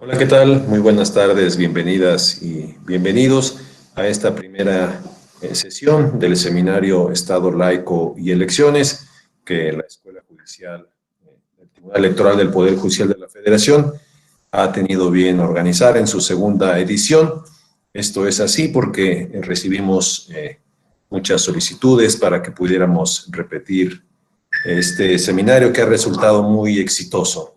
Hola, ¿qué tal? Muy buenas tardes, bienvenidas y bienvenidos a esta primera sesión del seminario Estado Laico y Elecciones que la Escuela Judicial, el Tribunal Electoral del Poder Judicial de la Federación ha tenido bien organizar en su segunda edición. Esto es así porque recibimos muchas solicitudes para que pudiéramos repetir este seminario que ha resultado muy exitoso.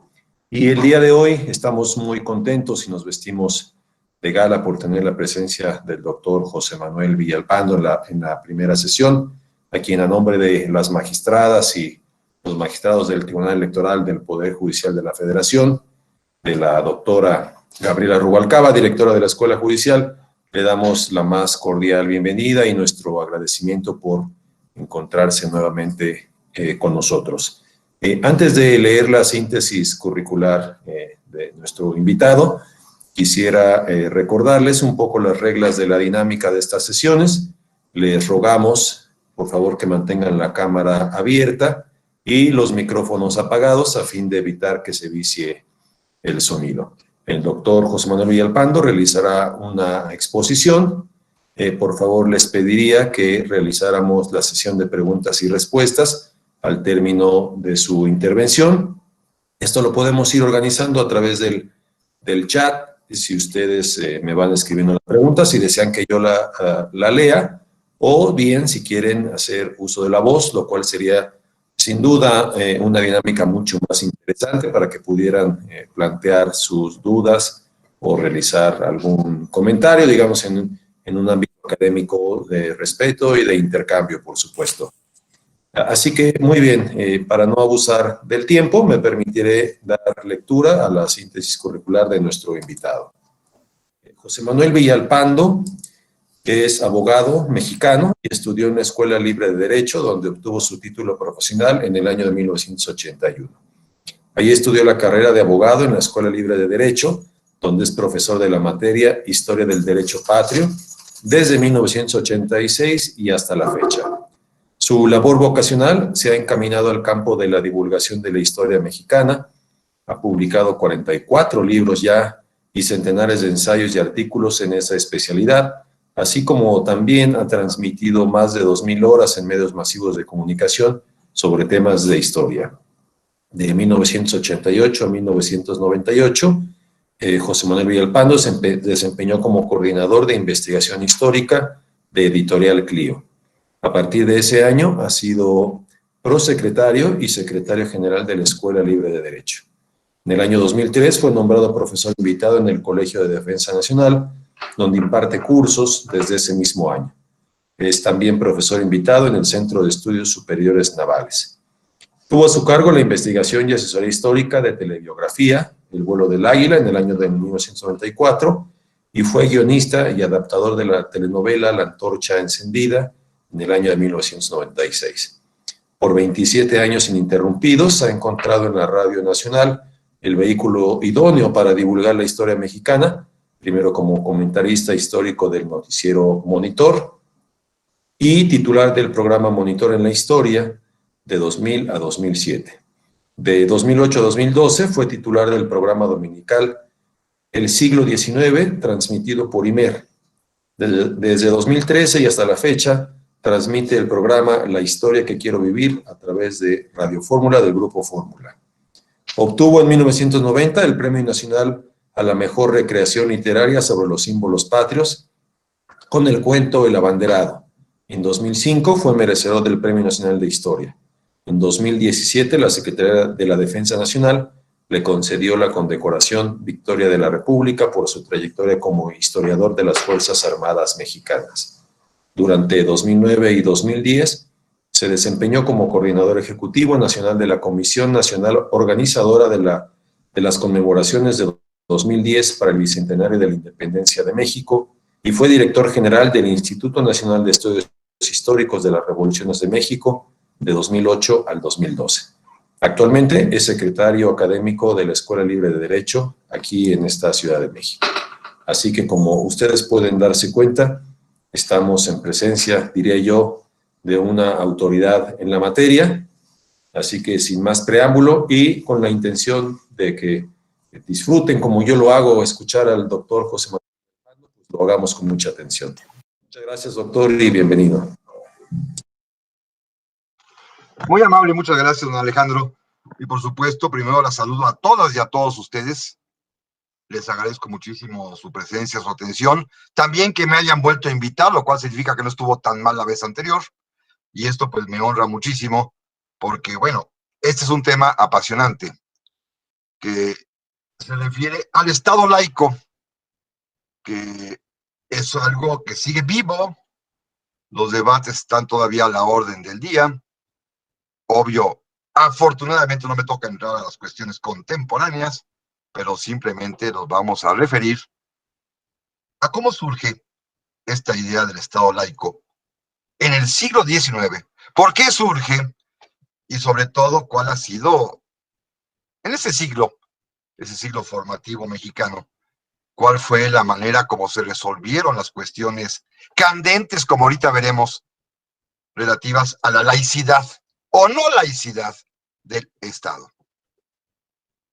Y el día de hoy estamos muy contentos y nos vestimos de gala por tener la presencia del doctor José Manuel Villalpando en la primera sesión, a quien a nombre de las magistradas y los magistrados del Tribunal Electoral del Poder Judicial de la Federación, de la doctora Gabriela Rubalcaba, directora de la Escuela Judicial, le damos la más cordial bienvenida y nuestro agradecimiento por encontrarse nuevamente con nosotros. Antes de leer la síntesis curricular de nuestro invitado, quisiera recordarles un poco las reglas de la dinámica de estas sesiones. Les rogamos, por favor, que mantengan la cámara abierta y los micrófonos apagados a fin de evitar que se vicie el sonido. El doctor José Manuel Villalpando realizará una exposición. Por favor, les pediría que realizáramos la sesión de preguntas y respuestas al término de su intervención. Esto lo podemos ir organizando a través del chat. Si ustedes me van escribiendo la pregunta, si desean que yo la lea, o bien si quieren hacer uso de la voz, lo cual sería sin duda una dinámica mucho más interesante para que pudieran plantear sus dudas o realizar algún comentario, digamos, en un ámbito académico de respeto y de intercambio, por supuesto. Así que, muy bien, para no abusar del tiempo, me permitiré dar lectura a la síntesis curricular de nuestro invitado. José Manuel Villalpando es abogado mexicano y estudió en la Escuela Libre de Derecho, donde obtuvo su título profesional en el año de 1981. Allí estudió la carrera de abogado en la Escuela Libre de Derecho, donde es profesor de la materia Historia del Derecho Patrio, desde 1986 y hasta la fecha. Su labor vocacional se ha encaminado al campo de la divulgación de la historia mexicana. Ha publicado 44 libros ya y centenares de ensayos y artículos en esa especialidad, así como también ha transmitido más de 2,000 horas en medios masivos de comunicación sobre temas de historia. De 1988 a 1998, José Manuel Villalpando se desempeñó como coordinador de investigación histórica de Editorial Clio. A partir de ese año ha sido prosecretario y secretario general de la Escuela Libre de Derecho. En el año 2003 fue nombrado profesor invitado en el Colegio de Defensa Nacional, donde imparte cursos desde ese mismo año. Es también profesor invitado en el Centro de Estudios Superiores Navales. Tuvo a su cargo la investigación y asesoría histórica de telebiografía, El vuelo del águila, en el año de 1994, y fue guionista y adaptador de la telenovela La Antorcha Encendida, en el año de 1996. Por 27 años ininterrumpidos ha encontrado en la Radio Nacional el vehículo idóneo para divulgar la historia mexicana, primero como comentarista histórico del noticiero Monitor y titular del programa Monitor en la Historia de 2000 a 2007. De 2008 a 2012 fue titular del programa dominical El Siglo XIX, transmitido por IMER. Desde 2013 y hasta la fecha, transmite el programa La Historia que Quiero Vivir a través de Radio Fórmula del Grupo Fórmula. Obtuvo en 1990 el Premio Nacional a la Mejor Recreación Literaria sobre los símbolos patrios con el cuento El Abanderado. En 2005 fue merecedor del Premio Nacional de Historia. En 2017 la Secretaría de la Defensa Nacional le concedió la condecoración Victoria de la República por su trayectoria como historiador de las Fuerzas Armadas Mexicanas. Durante 2009 y 2010 se desempeñó como coordinador ejecutivo nacional de la Comisión Nacional Organizadora de las conmemoraciones de 2010 para el Bicentenario de la Independencia de México y fue director general del Instituto Nacional de Estudios Históricos de las Revoluciones de México de 2008 al 2012. Actualmente es secretario académico de la Escuela Libre de Derecho aquí en esta Ciudad de México. Así que, como ustedes pueden darse cuenta, estamos en presencia, diría yo, de una autoridad en la materia. Así que, sin más preámbulo y con la intención de que disfruten como yo lo hago, escuchar al doctor José Manuel, pues lo hagamos con mucha atención. Muchas gracias, doctor, y bienvenido. Muy amable, muchas gracias, don Alejandro. Y por supuesto, primero la saludo a todas y a todos ustedes. Les agradezco muchísimo su presencia, su atención. También que me hayan vuelto a invitar, lo cual significa que no estuvo tan mal la vez anterior. Y esto pues me honra muchísimo porque, bueno, este es un tema apasionante que se refiere al Estado laico, que es algo que sigue vivo. Los debates están todavía a la orden del día. Obvio, afortunadamente no me toca entrar a las cuestiones contemporáneas, pero simplemente nos vamos a referir a cómo surge esta idea del Estado laico en el siglo XIX. ¿Por qué surge? Y sobre todo, ¿cuál ha sido en ese siglo formativo mexicano? ¿Cuál fue la manera como se resolvieron las cuestiones candentes, como ahorita veremos, relativas a la laicidad o no laicidad del Estado?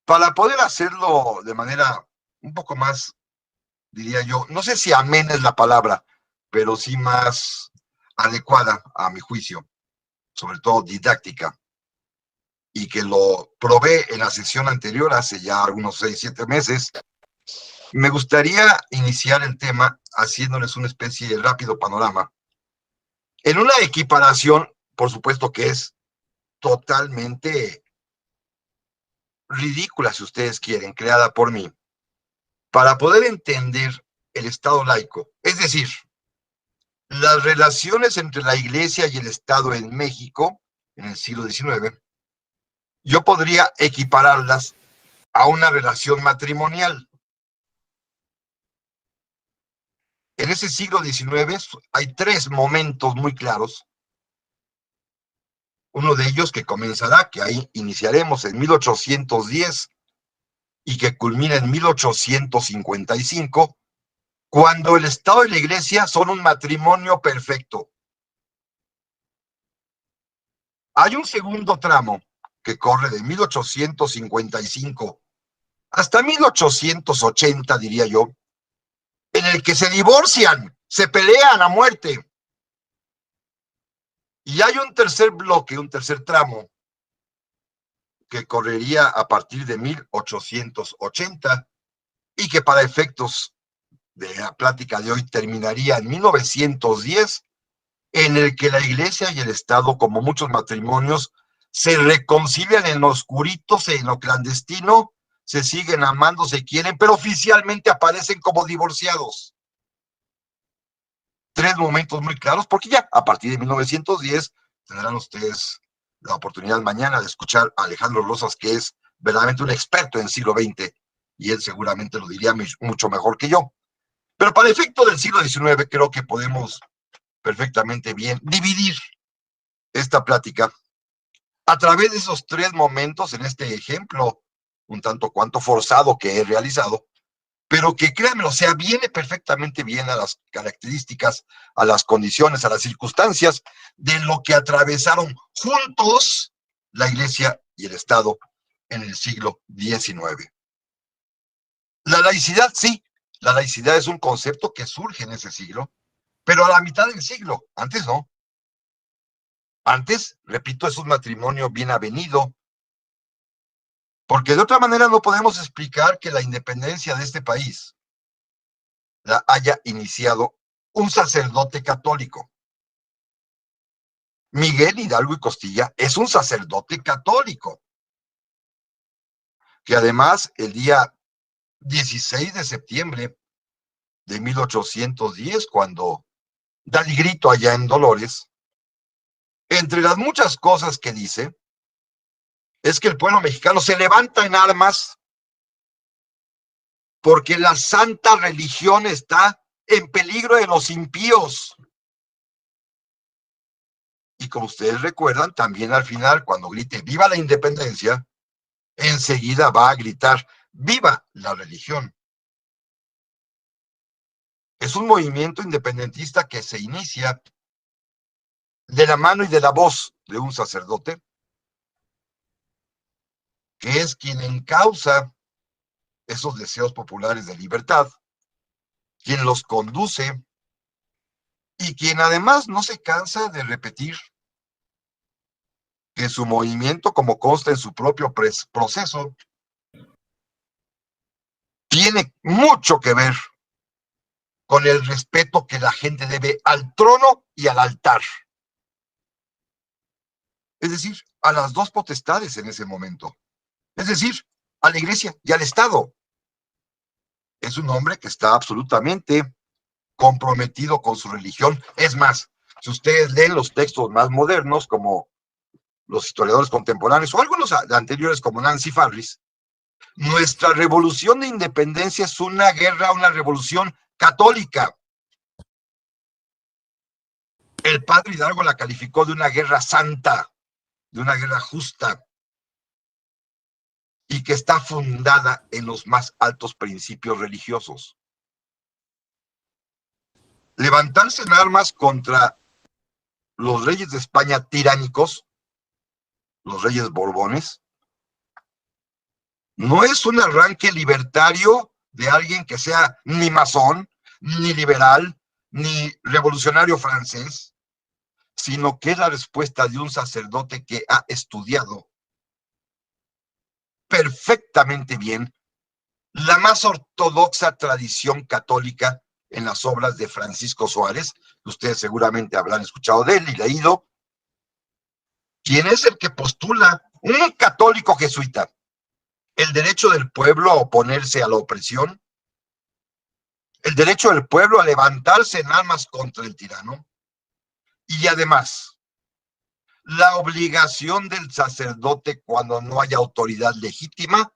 Para poder hacerlo de manera un poco más, diría yo, no sé si amena es la palabra, pero sí más adecuada a mi juicio, sobre todo didáctica, y que lo probé en la sesión anterior hace ya algunos 6, 7 meses, me gustaría iniciar el tema haciéndoles una especie de rápido panorama en una equiparación, por supuesto que es totalmente ridícula, si ustedes quieren, creada por mí, para poder entender el Estado laico, es decir, las relaciones entre la Iglesia y el Estado en México en el siglo XIX, yo podría equipararlas a una relación matrimonial. En ese siglo XIX hay 3 momentos muy claros. Uno de ellos que comenzará, que ahí iniciaremos en 1810 y que culmina en 1855, cuando el Estado y la Iglesia son un matrimonio perfecto. Hay un segundo tramo que corre de 1855 hasta 1880, diría yo, en el que se divorcian, se pelean a muerte. Y hay un tercer bloque, un tercer tramo, que correría a partir de 1880 y que para efectos de la plática de hoy terminaría en 1910, en el que la Iglesia y el Estado, como muchos matrimonios, se reconcilian en lo oscurito, en lo clandestino, se siguen amando, se quieren, pero oficialmente aparecen como divorciados. 3 momentos muy claros, porque ya a partir de 1910 tendrán ustedes la oportunidad mañana de escuchar a Alejandro Rosas, que es verdaderamente un experto en el siglo XX, y él seguramente lo diría mucho mejor que yo. Pero para el efecto del siglo XIX, creo que podemos perfectamente bien dividir esta plática a través de esos 3 momentos en este ejemplo, un tanto cuanto forzado que he realizado, pero que créanme, o sea, viene perfectamente bien a las características, a las condiciones, a las circunstancias de lo que atravesaron juntos la Iglesia y el Estado en el siglo XIX. La laicidad, sí, la laicidad es un concepto que surge en ese siglo, pero a la mitad del siglo, antes no. Antes, repito, es un matrimonio bien avenido, porque de otra manera no podemos explicar que la independencia de este país la haya iniciado un sacerdote católico. Miguel Hidalgo y Costilla es un sacerdote católico, que además el día 16 de septiembre de 1810, cuando da el grito allá en Dolores, entre las muchas cosas que dice, es que el pueblo mexicano se levanta en armas porque la santa religión está en peligro de los impíos. Y como ustedes recuerdan, también al final, cuando grite viva la independencia, enseguida va a gritar viva la religión. Es un movimiento independentista que se inicia de la mano y de la voz de un sacerdote, que es quien encausa esos deseos populares de libertad, quien los conduce y quien además no se cansa de repetir que su movimiento, como consta en su propio proceso, tiene mucho que ver con el respeto que la gente debe al trono y al altar. Es decir, a las dos potestades en ese momento. Es decir, a la iglesia y al Estado. Es un hombre que está absolutamente comprometido con su religión. Es más, si ustedes leen los textos más modernos, como los historiadores contemporáneos, o algunos anteriores como Nancy Farris, nuestra revolución de independencia es una guerra, una revolución católica. El padre Hidalgo la calificó de una guerra santa, de una guerra justa, y que está fundada en los más altos principios religiosos. Levantarse en armas contra los reyes de España tiránicos, los reyes borbones, no es un arranque libertario de alguien que sea ni masón, ni liberal, ni revolucionario francés, sino que es la respuesta de un sacerdote que ha estudiado perfectamente bien la más ortodoxa tradición católica en las obras de Francisco Suárez, que ustedes seguramente habrán escuchado de él y leído, quien es el que postula, un católico jesuita, el derecho del pueblo a oponerse a la opresión, el derecho del pueblo a levantarse en armas contra el tirano, y además la obligación del sacerdote, cuando no haya autoridad legítima,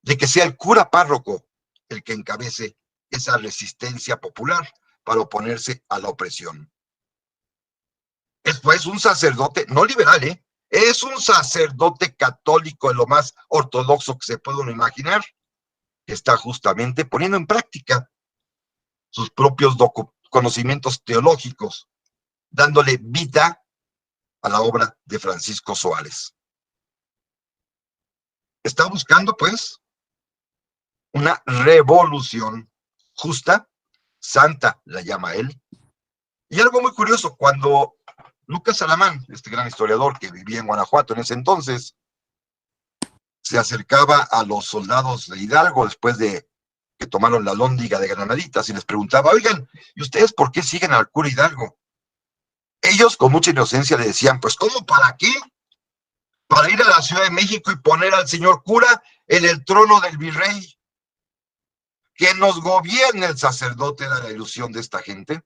de que sea el cura párroco el que encabece esa resistencia popular para oponerse a la opresión. Es pues un sacerdote, no liberal, es un sacerdote católico de lo más ortodoxo que se puede uno imaginar, que está justamente poniendo en práctica sus propios conocimientos teológicos, dándole vida a la obra de Francisco Suárez. Está buscando, pues, una revolución justa, santa, la llama él. Y algo muy curioso, cuando Lucas Alamán, este gran historiador que vivía en Guanajuato en ese entonces, se acercaba a los soldados de Hidalgo después de que tomaron la Lóndiga de Granaditas y les preguntaba, oigan, ¿y ustedes por qué siguen al cura Hidalgo? Ellos con mucha inocencia le decían, pues ¿cómo? ¿Para qué? Para ir a la Ciudad de México y poner al señor cura en el trono del virrey. Que nos gobierne el sacerdote, era la ilusión de esta gente.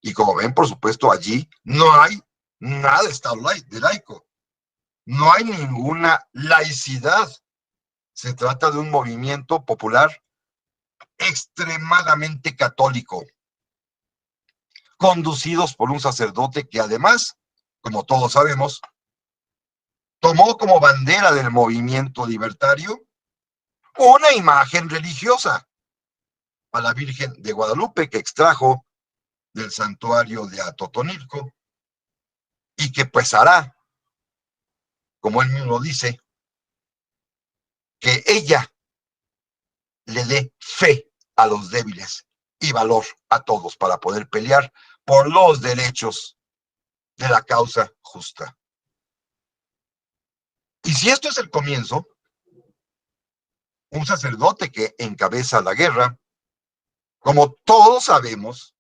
Y como ven, por supuesto, allí no hay nada de Estado de laico. No hay ninguna laicidad. Se trata de un movimiento popular extremadamente católico, conducidos por un sacerdote que además, como todos sabemos, tomó como bandera del movimiento libertario una imagen religiosa, a la Virgen de Guadalupe, que extrajo del santuario de Atotonilco, y que pues hará, como él mismo dice, que ella le dé fe a los débiles y valor a todos para poder pelear por los derechos de la causa justa. Y si esto es el comienzo, un sacerdote que encabeza la guerra, como todos sabemos,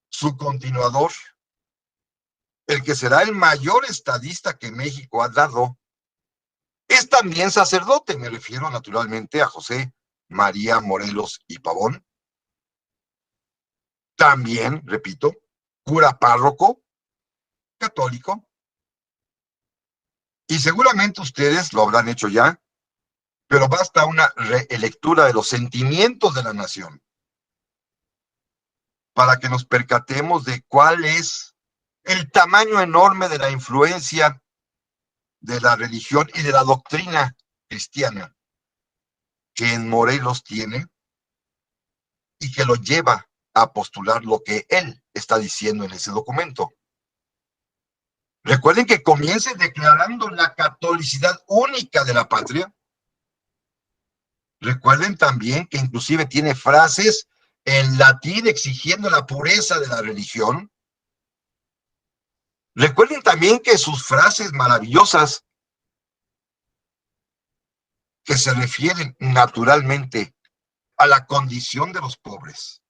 su continuador, el que será el mayor estadista que México ha dado, es también sacerdote. Me refiero naturalmente a José María Morelos y Pavón. También, repito, cura párroco, católico. Y seguramente ustedes lo habrán hecho ya, pero basta una relectura de los sentimientos de la nación para que nos percatemos de cuál es el tamaño enorme de la influencia de la religión y de la doctrina cristiana que en Morelos tiene y que lo lleva a postular lo que él está diciendo en ese documento. Recuerden que comience declarando la catolicidad única de la patria Recuerden también que inclusive tiene frases en latín exigiendo la pureza de la religión. Recuerden también que sus frases maravillosas, que se refieren naturalmente a la condición de los pobres,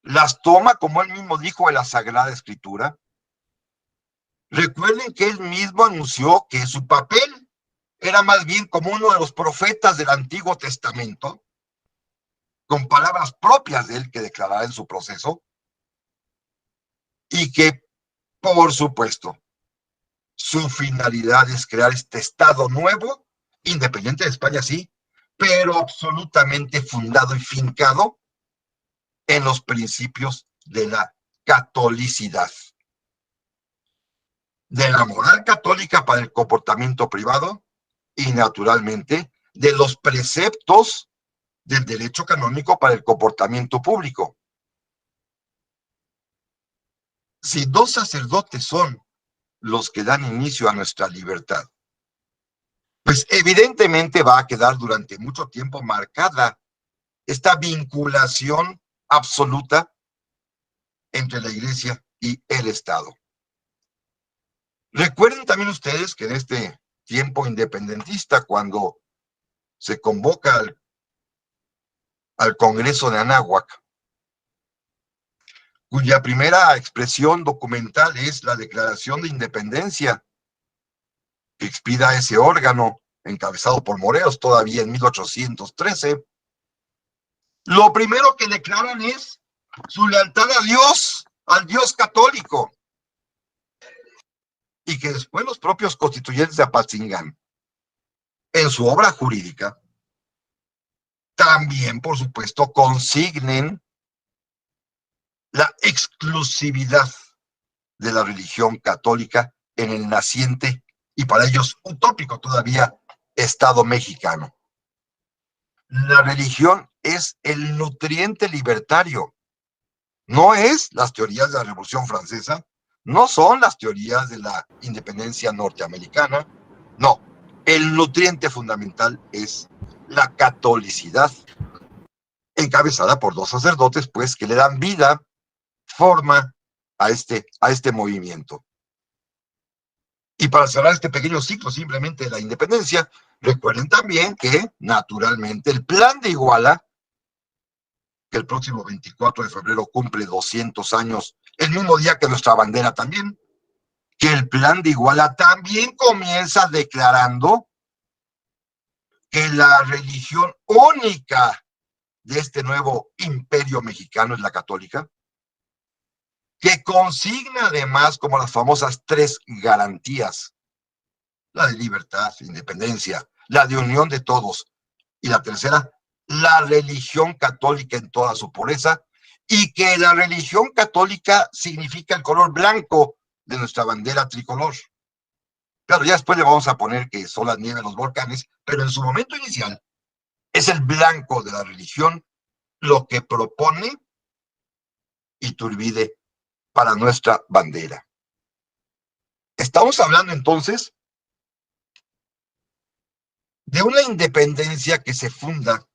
las toma, como él mismo dijo, en la Sagrada Escritura. Recuerden que él mismo anunció que su papel era más bien como uno de los profetas del Antiguo Testamento, con palabras propias de él que declarará en su proceso, y que, por supuesto, su finalidad es crear este Estado nuevo, independiente de España, sí, pero absolutamente fundado y fincado en los principios de la catolicidad, de la moral católica para el comportamiento privado y, naturalmente, de los preceptos del derecho canónico para el comportamiento público. Si dos sacerdotes son los que dan inicio a nuestra libertad, pues evidentemente va a quedar durante mucho tiempo marcada esta vinculación absoluta entre la Iglesia y el Estado. Recuerden también ustedes que en este tiempo independentista, cuando se convoca al Congreso de Anáhuac, cuya primera expresión documental es la Declaración de Independencia, que expida ese órgano, encabezado por Morelos todavía en 1813, lo primero que declaran es su lealtad a Dios, al Dios católico, y que después los propios constituyentes de Apatzingán, en su obra jurídica, también, por supuesto, consignen la exclusividad de la religión católica en el naciente y para ellos utópico todavía Estado mexicano. La religión es el nutriente libertario, no es las teorías de la Revolución Francesa, no son las teorías de la independencia norteamericana, no, el nutriente fundamental es la catolicidad, encabezada por dos sacerdotes, pues, que le dan vida, forma a este movimiento. Y para cerrar este pequeño ciclo simplemente de la independencia, recuerden también que, naturalmente, el Plan de Iguala, que el próximo 24 de febrero cumple 200 años, el mismo día que nuestra bandera también, que el Plan de Iguala también comienza declarando que la religión única de este nuevo imperio mexicano es la católica, que consigna además como las famosas tres garantías: la de libertad, independencia, la de unión de todos, y la tercera, la religión católica en toda su pureza, y que la religión católica significa el color blanco de nuestra bandera tricolor. Claro, ya después le vamos a poner que son las nieves, los volcanes, pero en su momento inicial es el blanco de la religión lo que propone Iturbide para nuestra bandera. Estamos hablando entonces de una independencia que se funda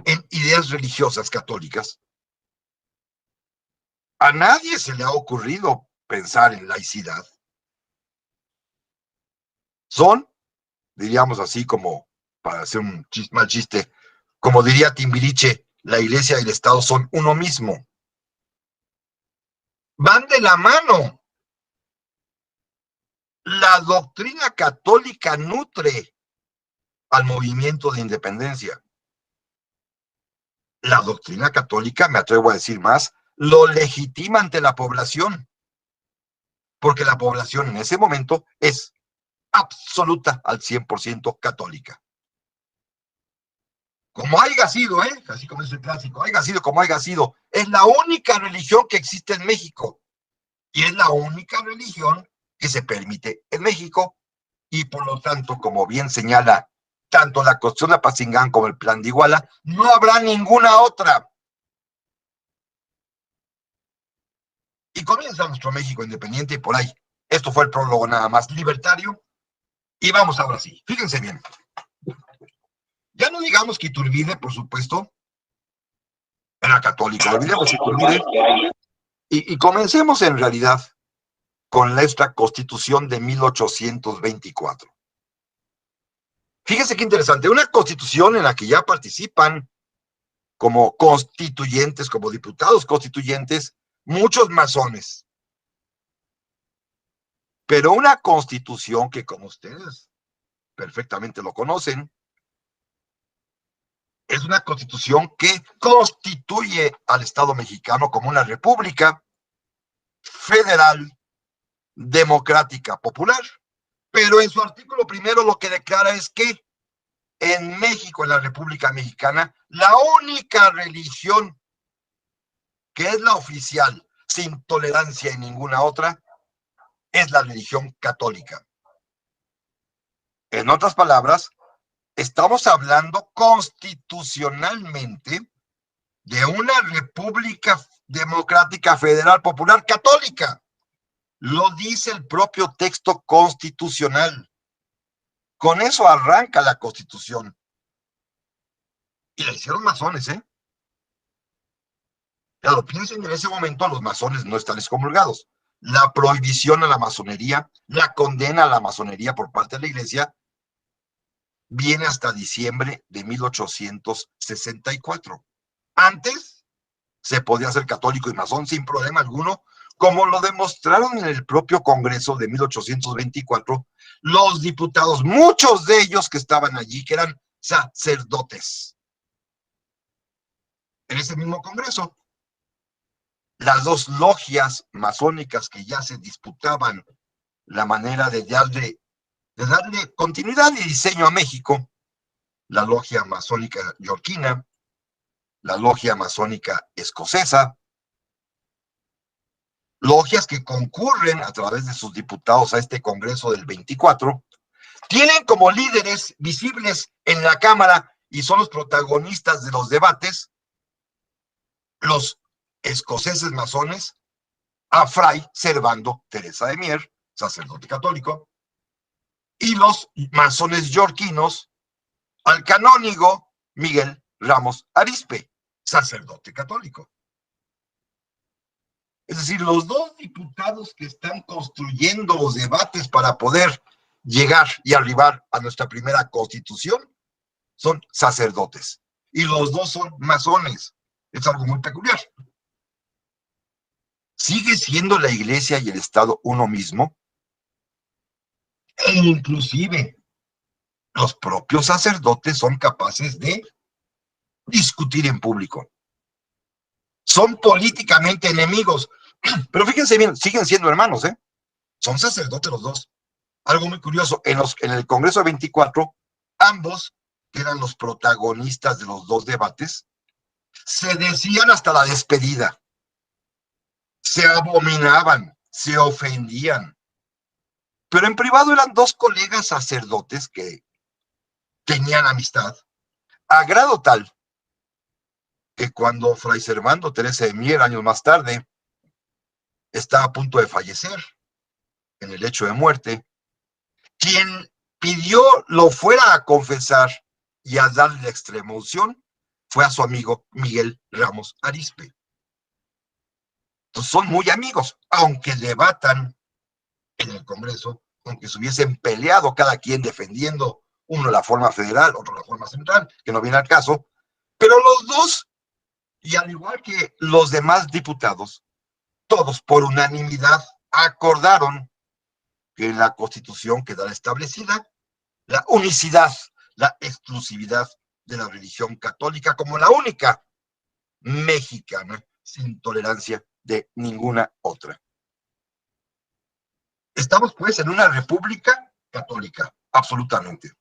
en ideas religiosas católicas. A nadie se le ha ocurrido pensar en laicidad. Son, diríamos así, como para hacer un mal chiste, como diría Timbiriche, la Iglesia y el Estado son uno mismo. Van de la mano. La doctrina católica nutre al movimiento de independencia. La doctrina católica, me atrevo a decir más, lo legitima ante la población, porque la población en ese momento es absoluta al 100% católica. Como haya sido, así como es el clásico, haya sido como haya sido, es la única religión que existe en México, y es la única religión que se permite en México, y por lo tanto, como bien señala tanto la Constitución de Apatzingán como el Plan de Iguala, no habrá ninguna otra. Y comienza nuestro México independiente, y por ahí, esto fue el prólogo nada más libertario, Y vamos ahora sí, fíjense bien. Ya no digamos que Iturbide, por supuesto, era católico. Olvidemos Iturbide y comencemos en realidad con esta Constitución de 1824. Fíjense qué interesante, una constitución en la que ya participan como constituyentes, como diputados constituyentes, muchos masones. Pero una constitución que, como ustedes perfectamente lo conocen, es una constitución que constituye al Estado mexicano como una república federal, democrática, popular. Pero en su artículo primero lo que declara es que en México, en la República Mexicana, la única religión que es la oficial, sin tolerancia en ninguna otra, es la religión católica. En otras palabras, estamos hablando constitucionalmente de una república democrática federal popular católica. Lo dice el propio texto constitucional. Con eso arranca la Constitución. Y la hicieron masones, ¿eh? Claro, piensen en ese momento, a los masones no están excomulgados. La prohibición a la masonería, la condena a la masonería por parte de la Iglesia, viene hasta diciembre de 1864. Antes se podía ser católico y masón sin problema alguno, como lo demostraron en el propio Congreso de 1824 los diputados, muchos de ellos que estaban allí, que eran sacerdotes. En ese mismo Congreso, las dos logias masónicas que ya se disputaban la manera de darle continuidad y diseño a México, la logia masónica yorquina, la logia masónica escocesa, logias que concurren a través de sus diputados a este Congreso del 24, tienen como líderes visibles en la Cámara y son los protagonistas de los debates, los escoceses masones, a Fray Servando Teresa de Mier, sacerdote católico, y los masones yorquinos, al canónigo Miguel Ramos Arizpe, sacerdote católico. Es decir, los dos diputados que están construyendo los debates para poder llegar y arribar a nuestra primera constitución son sacerdotes. Y los dos son masones. Es algo muy peculiar. ¿Sigue siendo la Iglesia y el Estado uno mismo? E inclusive los propios sacerdotes son capaces de discutir en público. Son políticamente enemigos, pero fíjense bien, siguen siendo hermanos, ¿eh? Son sacerdotes los dos. Algo muy curioso, en el Congreso 24, ambos, que eran los protagonistas de los dos debates, se decían hasta la despedida, se abominaban, se ofendían, pero en privado eran dos colegas sacerdotes que tenían amistad, a grado tal que cuando Fray Servando Teresa de Mier, años más tarde, está a punto de fallecer en el lecho de muerte, quien pidió lo fuera a confesar y a darle la extrema unción fue a su amigo Miguel Ramos Arizpe. Entonces son muy amigos, aunque debatan en el Congreso, aunque se hubiesen peleado cada quien defendiendo uno la forma federal, otro la forma central, que no viene al caso, pero los dos, y al igual que los demás diputados, todos por unanimidad acordaron que en la Constitución quedara establecida la unicidad, la exclusividad de la religión católica como la única mexicana, sin tolerancia de ninguna otra. Estamos pues en una república católica, absolutamente.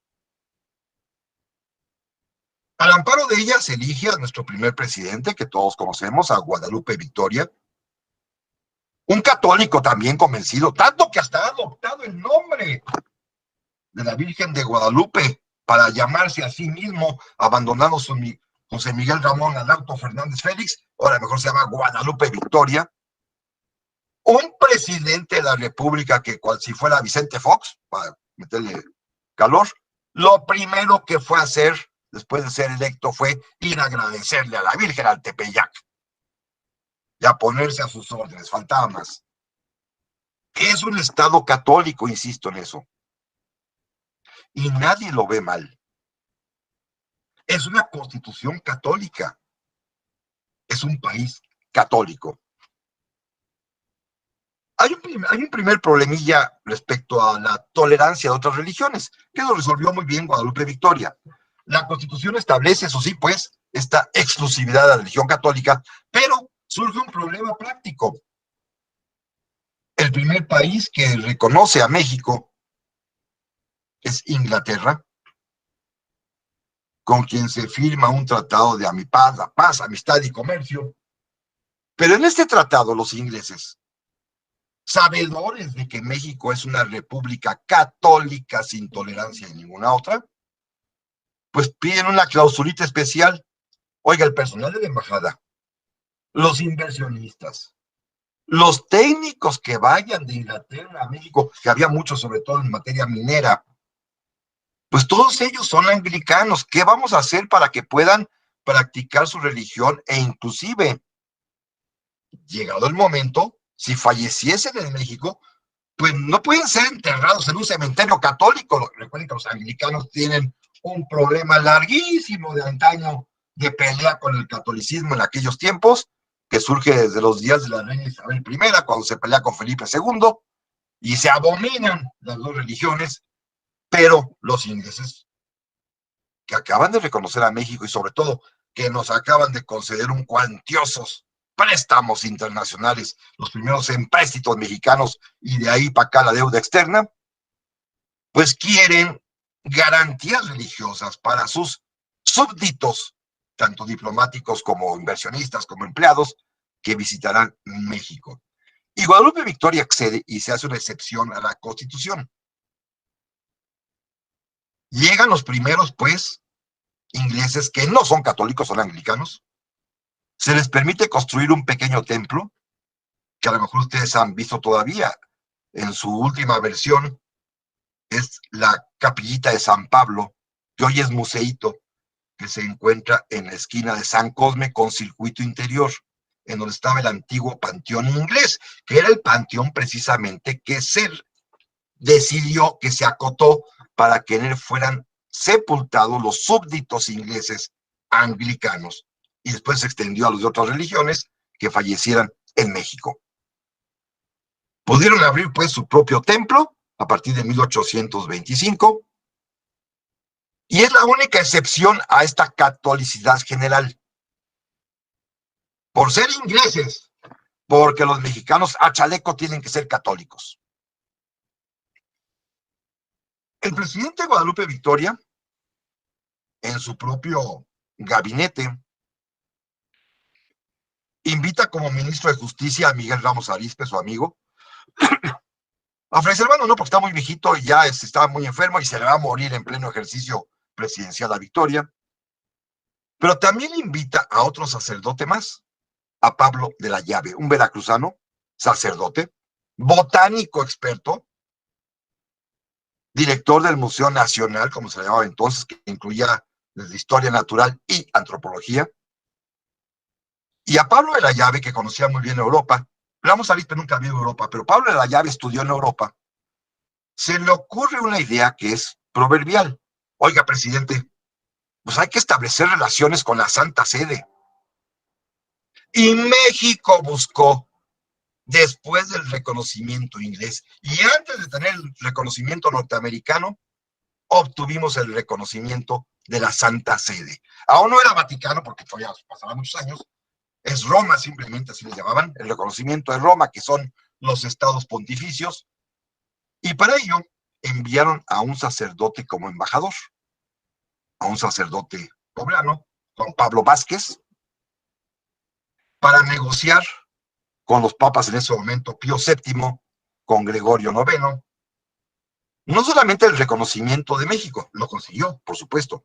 Al amparo de ella se elige a nuestro primer presidente, que todos conocemos, a Guadalupe Victoria, un católico también convencido, tanto que hasta ha adoptado el nombre de la Virgen de Guadalupe para llamarse a sí mismo, abandonando José Miguel Ramón Adauto Fernández Félix, ahora mejor se llama Guadalupe Victoria. Un presidente de la República que cual si fuera Vicente Fox, para meterle calor, lo primero que fue a hacer después de ser electo fue ir a agradecerle a la Virgen al Tepeyac y a ponerse a sus órdenes, faltaba más. Es un estado católico, insisto en eso, y nadie lo ve mal. Es una constitución católica, es un país católico. Hay un primer problemilla respecto a la tolerancia de otras religiones, que lo resolvió muy bien Guadalupe Victoria. La Constitución establece, eso sí, pues, esta exclusividad de la religión católica, pero surge un problema práctico. El primer país que reconoce a México es Inglaterra, con quien se firma un tratado de paz, amistad y comercio. Pero en este tratado los ingleses, sabedores de que México es una república católica sin tolerancia en ninguna otra, pues piden una clausulita especial. Oiga, el personal de la embajada, los inversionistas, los técnicos que vayan de Inglaterra a México, que había muchos, sobre todo en materia minera, pues todos ellos son anglicanos. ¿Qué vamos a hacer para que puedan practicar su religión? E inclusive, llegado el momento, si falleciesen en México, pues no pueden ser enterrados en un cementerio católico. Recuerden que los anglicanos tienen un problema larguísimo de antaño de pelea con el catolicismo en aquellos tiempos, que surge desde los días de la reina Isabel I, cuando se pelea con Felipe II, y se abominan las dos religiones, pero los ingleses, que acaban de reconocer a México y sobre todo que nos acaban de conceder un cuantiosos préstamos internacionales, los primeros empréstitos mexicanos y de ahí para acá la deuda externa, pues quieren garantías religiosas para sus súbditos, tanto diplomáticos como inversionistas, como empleados, que visitarán México. Y Guadalupe Victoria accede y se hace una excepción a la Constitución. Llegan los primeros, pues, ingleses que no son católicos, son anglicanos. Se les permite construir un pequeño templo, que a lo mejor ustedes han visto todavía en su última versión, es la capillita de San Pablo, que hoy es museíto, que se encuentra en la esquina de San Cosme con circuito interior, en donde estaba el antiguo panteón inglés, que era el panteón precisamente que se decidió, que se acotó para que en él fueran sepultados los súbditos ingleses anglicanos, y después se extendió a los de otras religiones que fallecieran en México. Pudieron abrir pues su propio templo a partir de 1825, y es la única excepción a esta catolicidad general. Por ser ingleses, porque los mexicanos a chaleco tienen que ser católicos. El presidente Guadalupe Victoria, en su propio gabinete, invita como ministro de Justicia a Miguel Ramos Arizpe, su amigo, a ofrecer, bueno, no, porque está muy viejito y ya está muy enfermo y se le va a morir en pleno ejercicio presidencial a Victoria, pero también invita a otro sacerdote más, a Pablo de la Llave, un veracruzano, sacerdote, botánico experto, director del Museo Nacional, como se llamaba entonces, que incluía desde historia natural y antropología, y a Pablo de la Llave, que conocía muy bien Europa. Ramos Arizpe nunca vio Europa, pero Pablo de la Llave estudió en Europa. Se le ocurre una idea que es proverbial. Oiga, presidente, pues hay que establecer relaciones con la Santa Sede. Y México buscó, después del reconocimiento inglés y antes de tener el reconocimiento norteamericano, obtuvimos el reconocimiento de la Santa Sede. Aún no era Vaticano, porque todavía pasaban muchos años, es Roma, simplemente así le llamaban, el reconocimiento de Roma, que son los estados pontificios, y para ello enviaron a un sacerdote como embajador, a un sacerdote poblano, Juan Pablo Vázquez, para negociar con los papas en ese momento, Pío VII, con Gregorio IX, no solamente el reconocimiento de México, lo consiguió, por supuesto.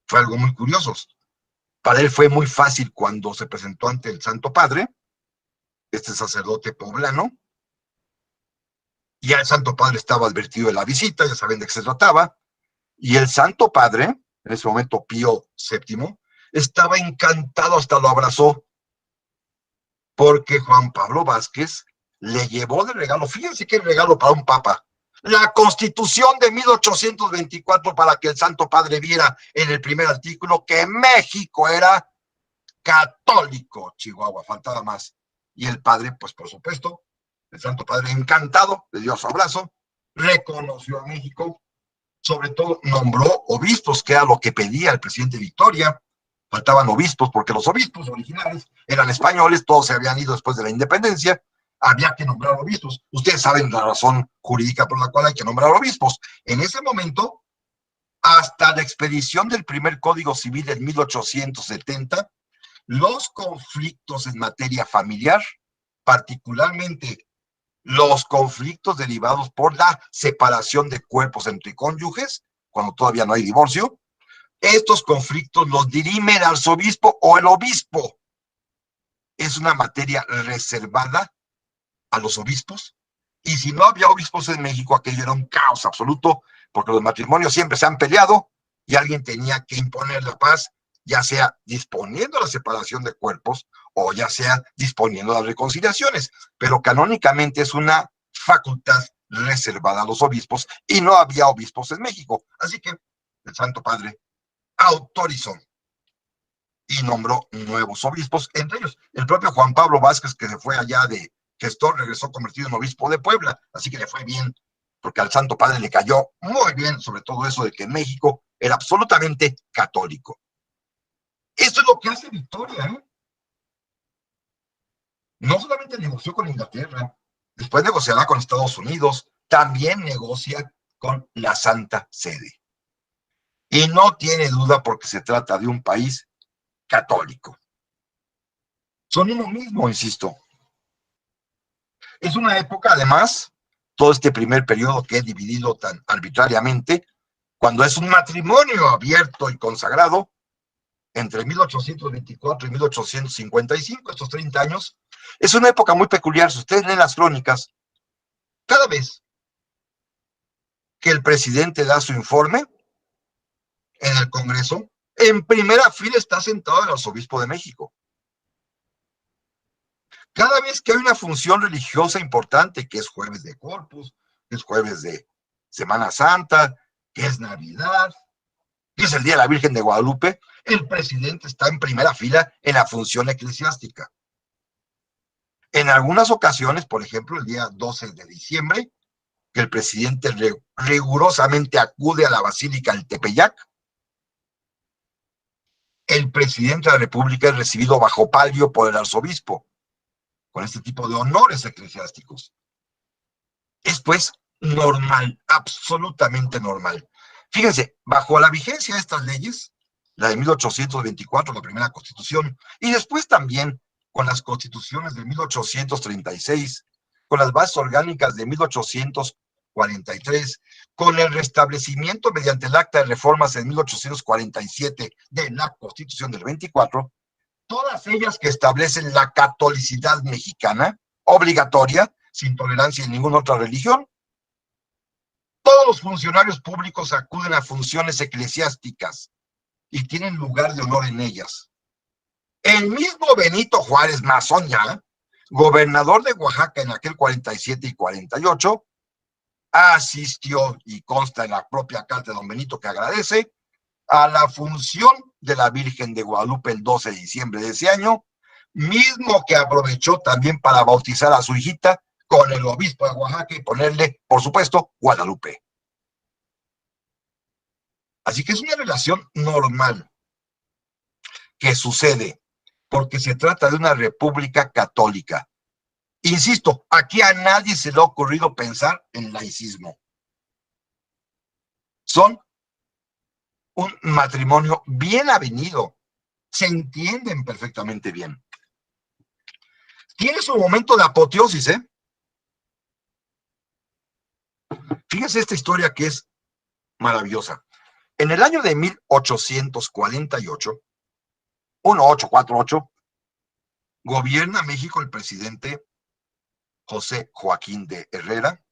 Fue algo muy curioso. Para él fue muy fácil cuando se presentó ante el Santo Padre, este sacerdote poblano, Ya el Santo Padre estaba advertido de la visita, ya saben de qué se trataba, y el Santo Padre, en ese momento Pío VII, estaba encantado, hasta lo abrazó, porque Juan Pablo Vázquez le llevó de regalo, fíjense qué regalo para un papa, la Constitución de 1824, para que el Santo Padre viera en el primer artículo que México era católico. Chihuahua, faltaba más. Y el padre, pues por supuesto, el Santo Padre, encantado, le dio su abrazo, reconoció a México, sobre todo nombró obispos, que era lo que pedía el presidente Victoria. Faltaban obispos, porque los obispos originales eran españoles, todos se habían ido después de la independencia, había que nombrar obispos. Ustedes saben la razón jurídica por la cual hay que nombrar obispos. En ese momento, hasta la expedición del primer Código Civil en 1870, los conflictos en materia familiar, particularmente los conflictos derivados por la separación de cuerpos entre cónyuges, cuando todavía no hay divorcio, estos conflictos los dirime el arzobispo o el obispo. Es una materia reservada a los obispos, y si no había obispos en México, aquello era un caos absoluto, porque los matrimonios siempre se han peleado y alguien tenía que imponer la paz, ya sea disponiendo la separación de cuerpos o ya sea disponiendo las reconciliaciones, pero canónicamente es una facultad reservada a los obispos, y no había obispos en México. Así que el Santo Padre autorizó y nombró nuevos obispos, entre ellos el propio Juan Pablo Vázquez, que se fue allá de gestor, regresó convertido en obispo de Puebla, así que le fue bien, porque al Santo Padre le cayó muy bien, sobre todo eso de que México era absolutamente católico. Esto es lo que hace Victoria, ¿eh? No solamente negoció con Inglaterra, después negociará con Estados Unidos, también negocia con la Santa Sede. Y no tiene duda, porque se trata de un país católico. Son uno mismo, insisto. Es una época, además, todo este primer periodo que he dividido tan arbitrariamente, cuando es un matrimonio abierto y consagrado, entre 1824 y 1855, estos 30 años, es una época muy peculiar. Si ustedes leen las crónicas, cada vez que el presidente da su informe en el Congreso, en primera fila está sentado el arzobispo de México. Cada vez que hay una función religiosa importante, que es jueves de Corpus, que es jueves de Semana Santa, que es Navidad, que es el Día de la Virgen de Guadalupe, el presidente está en primera fila en la función eclesiástica. En algunas ocasiones, por ejemplo, el día 12 de diciembre, que el presidente rigurosamente acude a la Basílica del Tepeyac, el presidente de la República es recibido bajo palio por el arzobispo, con este tipo de honores eclesiásticos. Es pues normal, absolutamente normal. Fíjense, bajo la vigencia de estas leyes, la de 1824, la primera constitución, y después también con las constituciones de 1836, con las bases orgánicas de 1843, con el restablecimiento mediante el acta de reformas en 1847 de la Constitución del 24, todas ellas que establecen la catolicidad mexicana obligatoria, sin tolerancia en ninguna otra religión. Todos los funcionarios públicos acuden a funciones eclesiásticas y tienen lugar de honor en ellas. El mismo Benito Juárez, masón ya, gobernador de Oaxaca en aquel 47 y 48, asistió, y consta en la propia carta de don Benito que agradece, a la función de la Virgen de Guadalupe el 12 de diciembre de ese año, mismo que aprovechó también para bautizar a su hijita con el obispo de Oaxaca y ponerle, por supuesto, Guadalupe. Así que es una relación normal que sucede porque se trata de una república católica. Insisto, aquí a nadie se le ha ocurrido pensar en laicismo. Son un matrimonio bien avenido, se entienden perfectamente bien. Tiene su momento de apoteosis, ¿eh? Fíjense esta historia que es maravillosa. En el año de 1848, 1848, gobierna México el presidente José Joaquín de Herrera,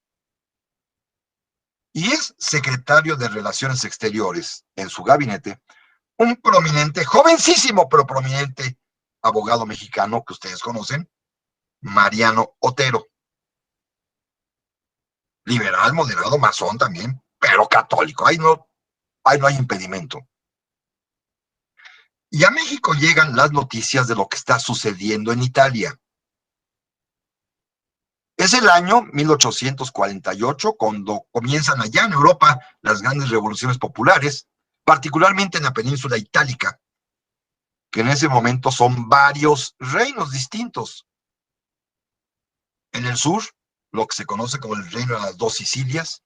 y es secretario de Relaciones Exteriores en su gabinete, un prominente, jovencísimo pero prominente abogado mexicano que ustedes conocen, Mariano Otero. Liberal, moderado, masón también, pero católico. Ahí no hay impedimento. Y a México llegan las noticias de lo que está sucediendo en Italia. Es el año 1848 cuando comienzan allá en Europa las grandes revoluciones populares, particularmente en la península itálica, que en ese momento son varios reinos distintos. En el sur, lo que se conoce como el reino de las dos Sicilias.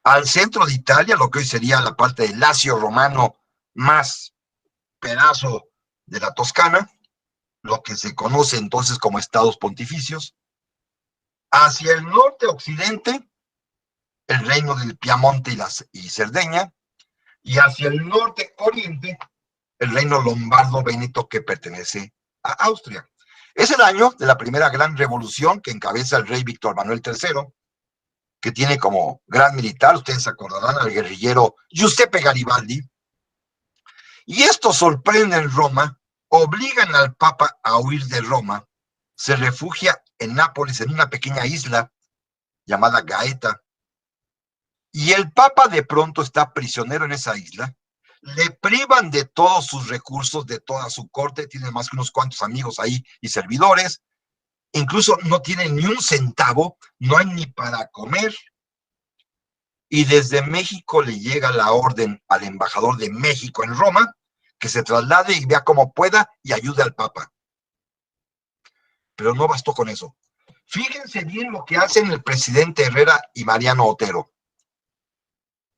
Al centro de Italia, lo que hoy sería la parte del Lacio romano, más pedazo de la Toscana, lo que se conoce entonces como estados pontificios. Hacia el norte-occidente, el reino del Piamonte y Cerdeña, y hacia el norte-oriente, el reino lombardo-véneto que pertenece a Austria. Es el año de la primera gran revolución que encabeza el rey Víctor Manuel III, que tiene como gran militar, ustedes se acordarán, al guerrillero Giuseppe Garibaldi. Y esto sorprende en Roma, obligan al Papa a huir de Roma, se refugia en Nápoles, en una pequeña isla llamada Gaeta, y el Papa de pronto está prisionero en esa isla, le privan de todos sus recursos, de toda su corte, tiene más que unos cuantos amigos ahí y servidores, incluso no tiene ni un centavo, no hay ni para comer, y desde México le llega la orden al embajador de México en Roma, que se traslade y vea cómo pueda y ayude al Papa. Pero no bastó con eso. Fíjense bien lo que hacen el presidente Herrera y Mariano Otero.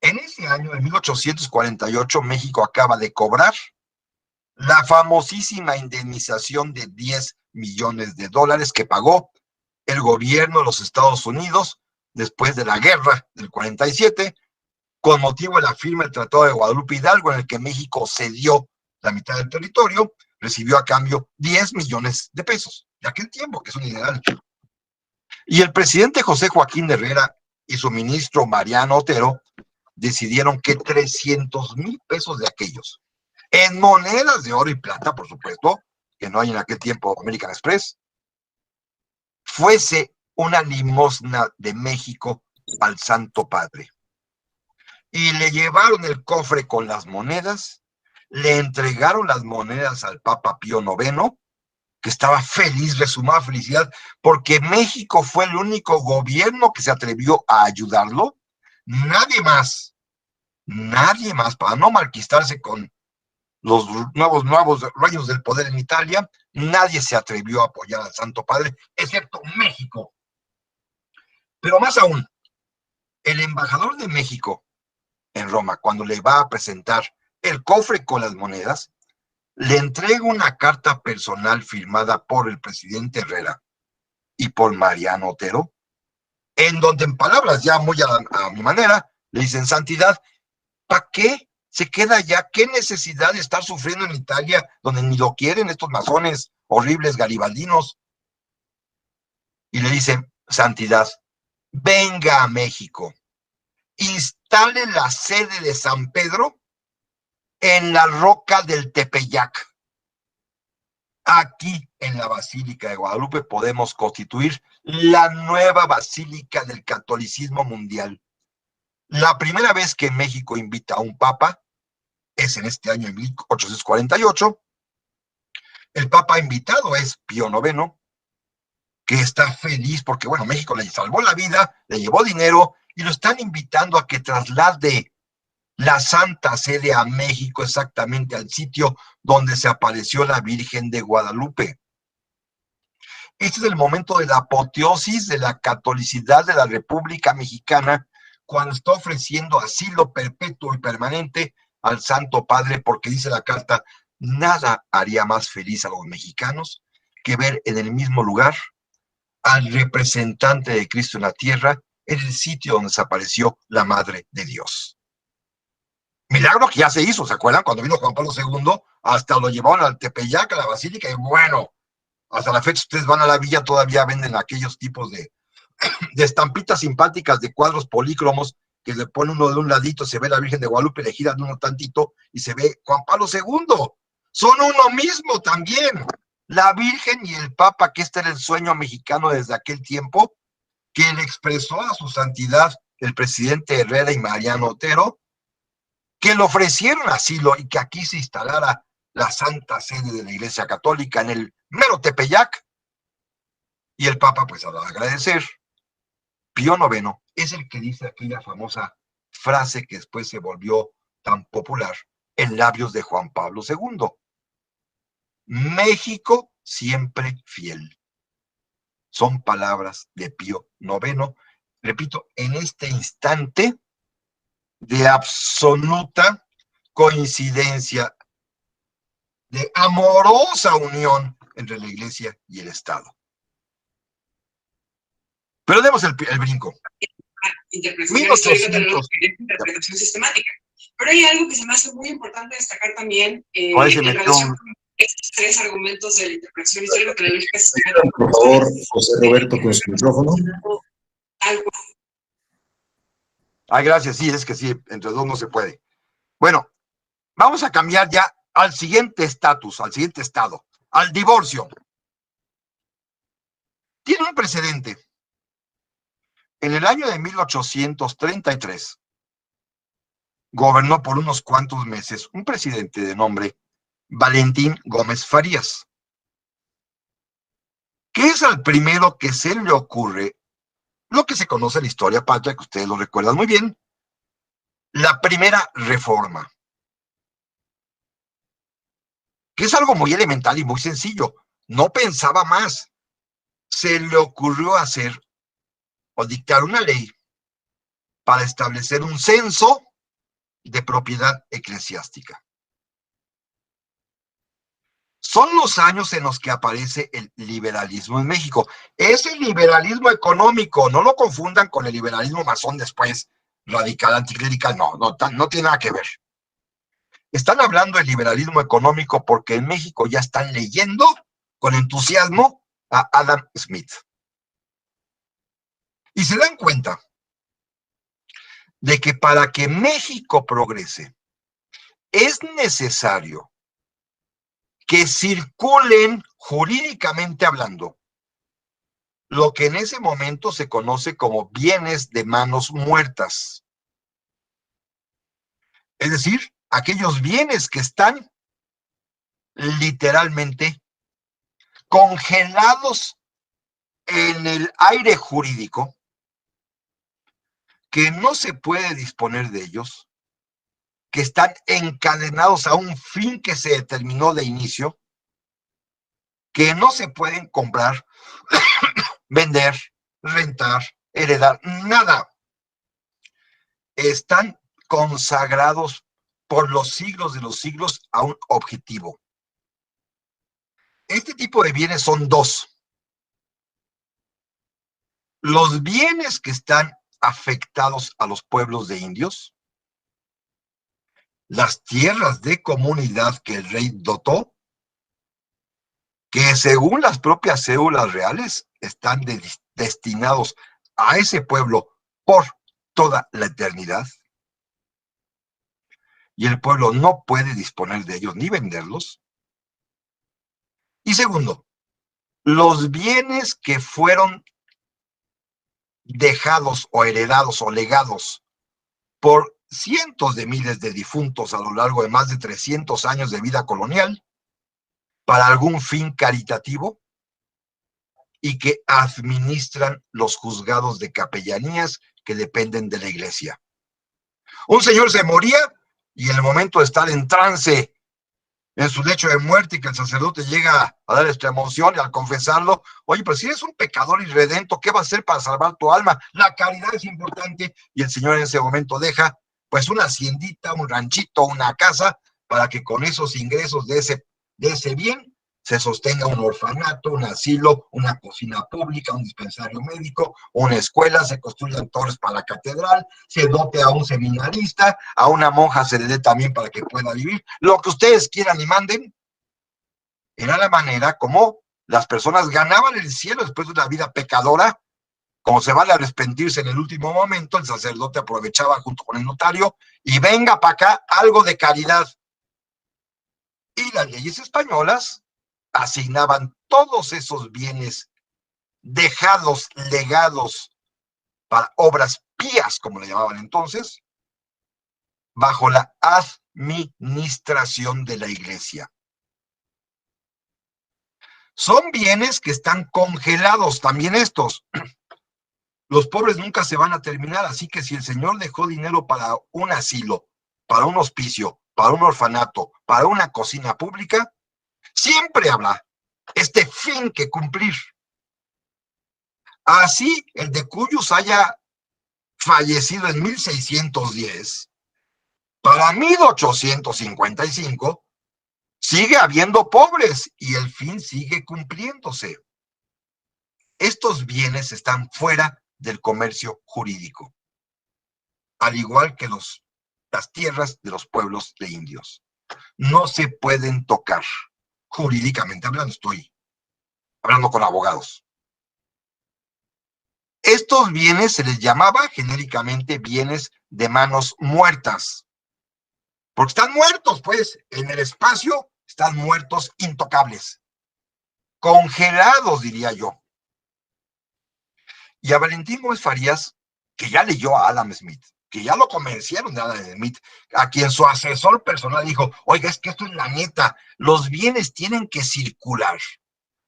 En ese año, en 1848, México acaba de cobrar la famosísima indemnización de $10 millones que pagó el gobierno de los Estados Unidos después de la guerra del 47, con motivo de la firma del Tratado de Guadalupe Hidalgo, en el que México cedió la mitad del territorio, recibió a cambio $10 millones de aquel tiempo, que es un dineral. Y el presidente José Joaquín Herrera y su ministro Mariano Otero decidieron que $300,000 de aquellos, en monedas de oro y plata, por supuesto, que no hay en aquel tiempo American Express, fuese una limosna de México al Santo Padre. Y le llevaron el cofre con las monedas, le entregaron las monedas al Papa Pío IX, que estaba feliz, resumaba felicidad, porque México fue el único gobierno que se atrevió a ayudarlo. Nadie más, para no malquistarse con los nuevos reinos del poder en Italia, nadie se atrevió a apoyar al Santo Padre, excepto México. Pero más aún, el embajador de México en Roma, cuando le va a presentar el cofre con las monedas, le entrega una carta personal firmada por el presidente Herrera y por Mariano Otero, en donde en palabras ya muy a mi manera, le dicen: santidad, ¿para qué se queda allá? ¿Qué necesidad de estar sufriendo en Italia, donde ni lo quieren estos masones horribles garibaldinos? Y le dicen: santidad, venga a México, instale la sede de San Pedro en la roca del Tepeyac. Aquí, en la Basílica de Guadalupe, podemos constituir la nueva basílica del catolicismo mundial. La primera vez que México invita a un papa es en este año, en 1848. El papa invitado es Pío IX, que está feliz porque, bueno, México le salvó la vida, le llevó dinero y lo están invitando a que traslade la Santa Sede a México, exactamente al sitio donde se apareció la Virgen de Guadalupe. Este es el momento de la apoteosis de la catolicidad de la República Mexicana, cuando está ofreciendo asilo perpetuo y permanente al Santo Padre, porque dice la carta: nada haría más feliz a los mexicanos que ver en el mismo lugar al representante de Cristo en la tierra, en el sitio donde se apareció la Madre de Dios. Milagro que ya se hizo, ¿se acuerdan? Cuando vino Juan Pablo II, hasta lo llevaron al Tepeyac, a la Basílica, y bueno, hasta la fecha ustedes van a la villa, todavía venden aquellos tipos de estampitas simpáticas de cuadros polícromos que le pone uno de un ladito, se ve la Virgen de Guadalupe, le giran uno tantito y se ve Juan Pablo II. Son uno mismo también. La Virgen y el Papa, que este era el sueño mexicano desde aquel tiempo, que le expresó a su santidad el presidente Herrera y Mariano Otero, que le ofrecieron asilo y que aquí se instalara la Santa Sede de la Iglesia Católica en el mero Tepeyac. Y el Papa, pues al agradecer, Pío IX es el que dice aquella famosa frase que después se volvió tan popular en labios de Juan Pablo II. México siempre fiel. Son palabras de Pío IX, repito, en este instante de absoluta coincidencia, de amorosa unión entre la Iglesia y el Estado. Pero demos el brinco. Interpretación histórica, tenemos interpretación sistemática. Pero hay algo que se me hace muy importante destacar también en relación con estos tres argumentos de la interpretación histórica que la lógica sistemática. Por favor, José Roberto, con su micrófono. Gracias, sí, es que sí, entre dos no se puede. Bueno, vamos a cambiar ya al siguiente estatus, al siguiente estado, al divorcio. Tiene un precedente. En el año de 1833, gobernó por unos cuantos meses un presidente de nombre Valentín Gómez Farías, que es al primero que se le ocurre lo que se conoce en la historia patria, que ustedes lo recuerdan muy bien, la primera reforma, que es algo muy elemental y muy sencillo. No pensaba más. Se le ocurrió hacer o dictar una ley para establecer un censo de propiedad eclesiástica. Son los años en los que aparece el liberalismo en México. Es el liberalismo económico, no lo confundan con el liberalismo masón después, radical, anticlerical, no tiene nada que ver. Están hablando del liberalismo económico porque en México ya están leyendo con entusiasmo a Adam Smith. Y se dan cuenta de que para que México progrese es necesario que circulen jurídicamente hablando lo que en ese momento se conoce como bienes de manos muertas. Es decir, aquellos bienes que están literalmente congelados en el aire jurídico, que no se puede disponer de ellos, que están encadenados a un fin que se determinó de inicio, que no se pueden comprar, vender, rentar, heredar, nada. Están consagrados por los siglos de los siglos a un objetivo. Este tipo de bienes son dos. Los bienes que están afectados a los pueblos de indios, las tierras de comunidad que el rey dotó, que según las propias cédulas reales están destinados a ese pueblo por toda la eternidad, y el pueblo no puede disponer de ellos ni venderlos. Y segundo, los bienes que fueron dejados o heredados o legados por cientos de miles de difuntos a lo largo de más de 300 años de vida colonial para algún fin caritativo y que administran los juzgados de capellanías que dependen de la iglesia. Un señor se moría y en el momento de estar en trance en su lecho de muerte y que el sacerdote llega a dar esta emoción y al confesarlo, oye, pero si eres un pecador irredento, ¿qué va a hacer para salvar tu alma? La caridad es importante, y el Señor en ese momento deja pues una haciendita, un ranchito, una casa, para que con esos ingresos de ese bien se sostenga un orfanato, un asilo, una cocina pública, un dispensario médico, una escuela, se construyan torres para la catedral, se dote a un seminarista, a una monja se le dé también para que pueda vivir, lo que ustedes quieran y manden. Era la manera como las personas ganaban el cielo después de una vida pecadora, como se vale arrepentirse en el último momento, el sacerdote aprovechaba junto con el notario y venga para acá algo de caridad. Y las leyes españolas asignaban todos esos bienes dejados, legados para obras pías, como le llamaban entonces, bajo la administración de la iglesia. Son bienes que están congelados también estos. Los pobres nunca se van a terminar, así que si el Señor dejó dinero para un asilo, para un hospicio, para un orfanato, para una cocina pública, siempre habrá este fin que cumplir. Así, el de Cuyus haya fallecido en 1610, para 1855 sigue habiendo pobres y el fin sigue cumpliéndose. Estos bienes están fuera del comercio jurídico, al igual que las tierras de los pueblos de indios. No se pueden tocar, jurídicamente hablando, estoy hablando con abogados. Estos bienes se les llamaba genéricamente bienes de manos muertas, porque están muertos, pues, en el espacio están muertos, intocables, congelados, diría yo. Y a Valentín Gómez Farías, que ya leyó a Adam Smith, que ya lo convencieron de Adam Smith, a quien su asesor personal dijo, oiga, es que esto es la neta, los bienes tienen que circular,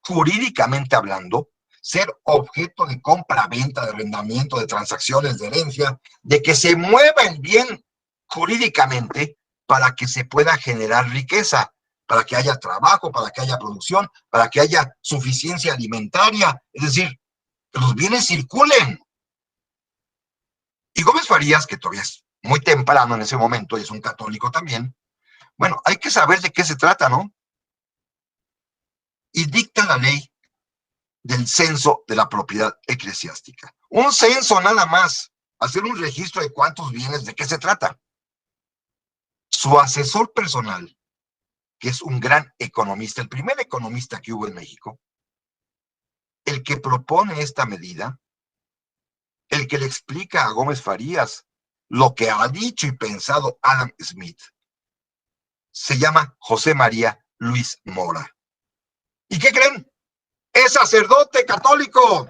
jurídicamente hablando, ser objeto de compra, venta, de arrendamiento, de transacciones, de herencia, de que se mueva el bien jurídicamente para que se pueda generar riqueza, para que haya trabajo, para que haya producción, para que haya suficiencia alimentaria, es decir, que los bienes circulen. Y Gómez Farías, que todavía es muy temprano en ese momento, y es un católico también, bueno, hay que saber de qué se trata, ¿no? Y dicta la ley del censo de la propiedad eclesiástica. Un censo nada más, hacer un registro de cuántos bienes, de qué se trata. Su asesor personal, que es un gran economista, el primer economista que hubo en México, el que propone esta medida, el que le explica a Gómez Farías lo que ha dicho y pensado Adam Smith, se llama José María Luis Mora. ¿Y qué creen? Es sacerdote católico.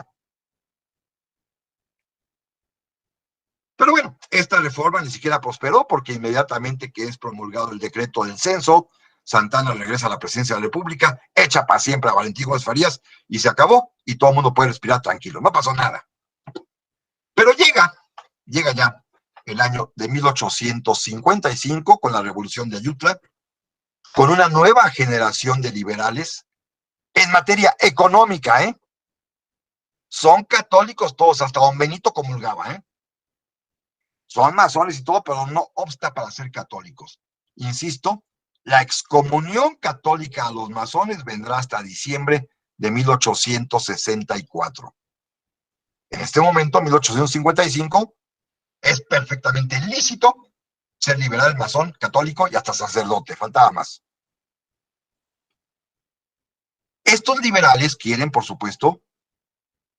Pero bueno, esta reforma ni siquiera prosperó porque inmediatamente que es promulgado el decreto del censo, Santana regresa a la presidencia de la República, echa para siempre a Valentín Gómez Farías y se acabó y todo el mundo puede respirar tranquilo. No pasó nada. Pero llega ya el año de 1855 con la Revolución de Ayutla, con una nueva generación de liberales en materia económica, ¿eh? Son católicos todos, hasta don Benito comulgaba, ¿eh? Son masones y todo, pero no obsta para ser católicos. Insisto, la excomunión católica a los masones vendrá hasta diciembre de 1864. En este momento, 1855, es perfectamente lícito ser liberal, masón, católico y hasta sacerdote, faltaba más. Estos liberales quieren, por supuesto,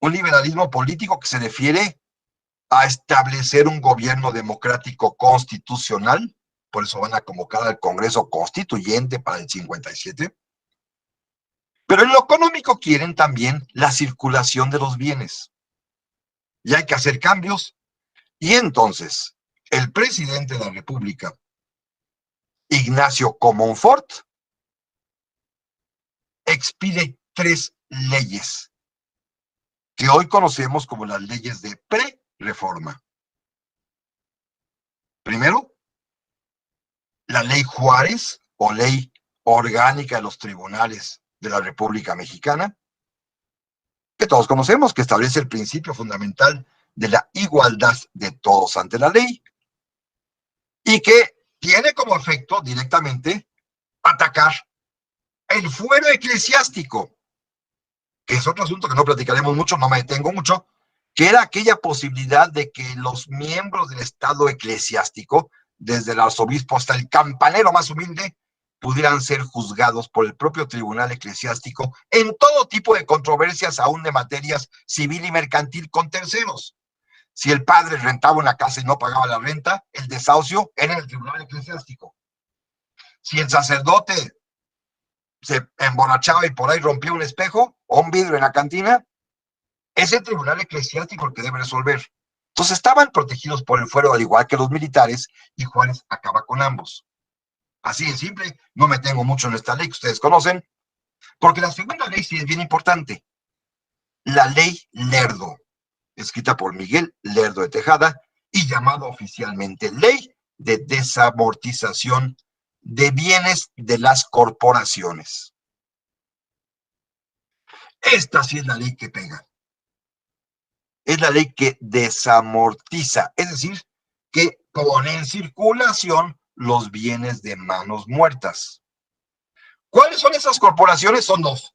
un liberalismo político que se refiere a establecer un gobierno democrático constitucional, por eso van a convocar al Congreso Constituyente para el 57, pero en lo económico quieren también la circulación de los bienes. Y hay que hacer cambios, y entonces el presidente de la República, Ignacio Comonfort, expide 3 leyes que hoy conocemos como las leyes de pre-reforma. Primero, la ley Juárez, o ley orgánica de los tribunales de la República Mexicana, que todos conocemos, que establece el principio fundamental de la igualdad de todos ante la ley, y que tiene como efecto directamente atacar el fuero eclesiástico, que es otro asunto que no platicaremos mucho, no me detengo mucho, que era aquella posibilidad de que los miembros del Estado eclesiástico, desde el arzobispo hasta el campanero más humilde, pudieran ser juzgados por el propio tribunal eclesiástico en todo tipo de controversias, aún de materias civil y mercantil con terceros. Si el padre rentaba una casa y no pagaba la renta, el desahucio era en el tribunal eclesiástico. Si el sacerdote se emborrachaba y por ahí rompía un espejo o un vidrio en la cantina, es el tribunal eclesiástico el que debe resolver. Entonces estaban protegidos por el fuero, al igual que los militares, y Juárez acaba con ambos. Así de simple, no me tengo mucho en esta ley que ustedes conocen, porque la segunda ley sí es bien importante. La ley Lerdo, escrita por Miguel Lerdo de Tejada y llamada oficialmente Ley de Desamortización de Bienes de las Corporaciones. Esta sí es la ley que pega. Es la ley que desamortiza, es decir, que pone en circulación los bienes de manos muertas. ¿Cuáles son esas corporaciones? Son dos.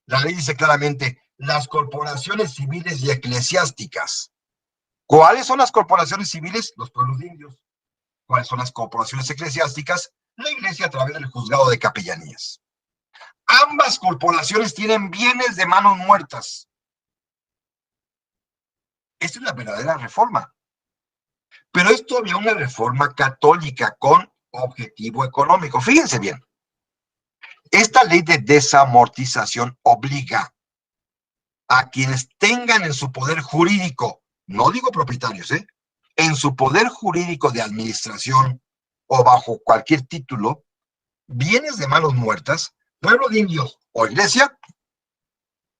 La ley dice claramente, las corporaciones civiles y eclesiásticas. ¿Cuáles son las corporaciones civiles? Los pueblos indios. ¿Cuáles son las corporaciones eclesiásticas? La iglesia a través del juzgado de capellanías. Ambas corporaciones tienen bienes de manos muertas. Esta es la verdadera reforma. Pero es todavía una reforma católica con objetivo económico. Fíjense bien. Esta ley de desamortización obliga a quienes tengan en su poder jurídico, no digo propietarios, en su poder jurídico de administración o bajo cualquier título, bienes de manos muertas, pueblo de indios o iglesia,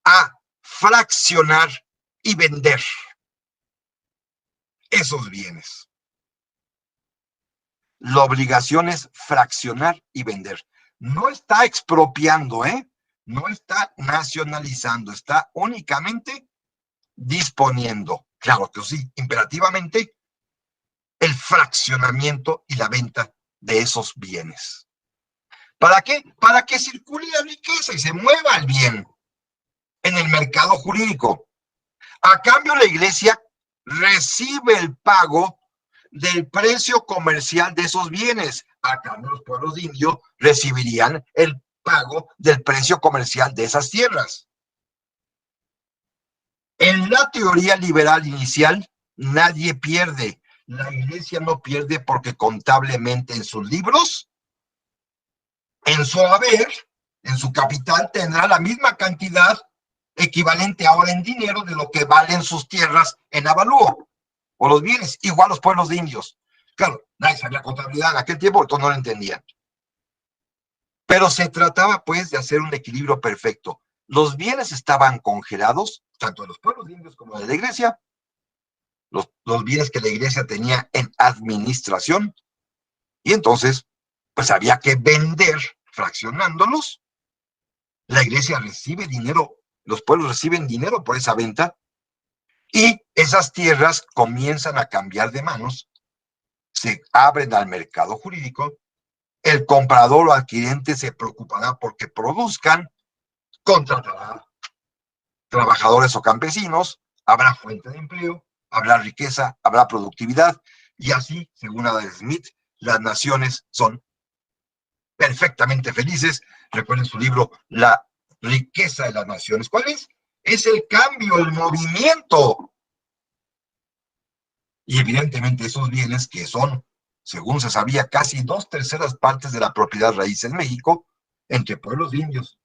a fraccionar y vender esos bienes. La obligación es fraccionar y vender. No está expropiando, no está nacionalizando, está únicamente disponiendo. Claro que sí, imperativamente, el fraccionamiento y la venta de esos bienes. ¿Para qué? Para que circule la riqueza y se mueva el bien en el mercado jurídico. A cambio, la iglesia recibe el pago del precio comercial de esos bienes. A cambio, los pueblos indios recibirían el pago del precio comercial de esas tierras. En la teoría liberal inicial, nadie pierde. La iglesia no pierde porque contablemente en sus libros, en su haber, en su capital, tendrá la misma cantidad equivalente ahora en dinero de lo que valen sus tierras en avalúo, o los bienes, igual los pueblos de indios. Claro, nadie sabía contabilidad en aquel tiempo, entonces no lo entendían. Pero se trataba, pues, de hacer un equilibrio perfecto. Los bienes estaban congelados, tanto de los pueblos de indios como de la iglesia, los bienes que la iglesia tenía en administración, y entonces, pues había que vender fraccionándolos. La iglesia recibe dinero, los pueblos reciben dinero por esa venta, y esas tierras comienzan a cambiar de manos, se abren al mercado jurídico, el comprador o adquirente se preocupará porque produzcan, contratará trabajadores o campesinos, habrá fuente de empleo, habrá riqueza, habrá productividad, y así, según Adam Smith, las naciones son perfectamente felices. Recuerden su libro, La riqueza de las naciones. ¿Cuál es? Es el cambio, el movimiento. Y evidentemente esos bienes que son, según se sabía, casi 2/3 partes de la propiedad raíz en México, entre pueblos indios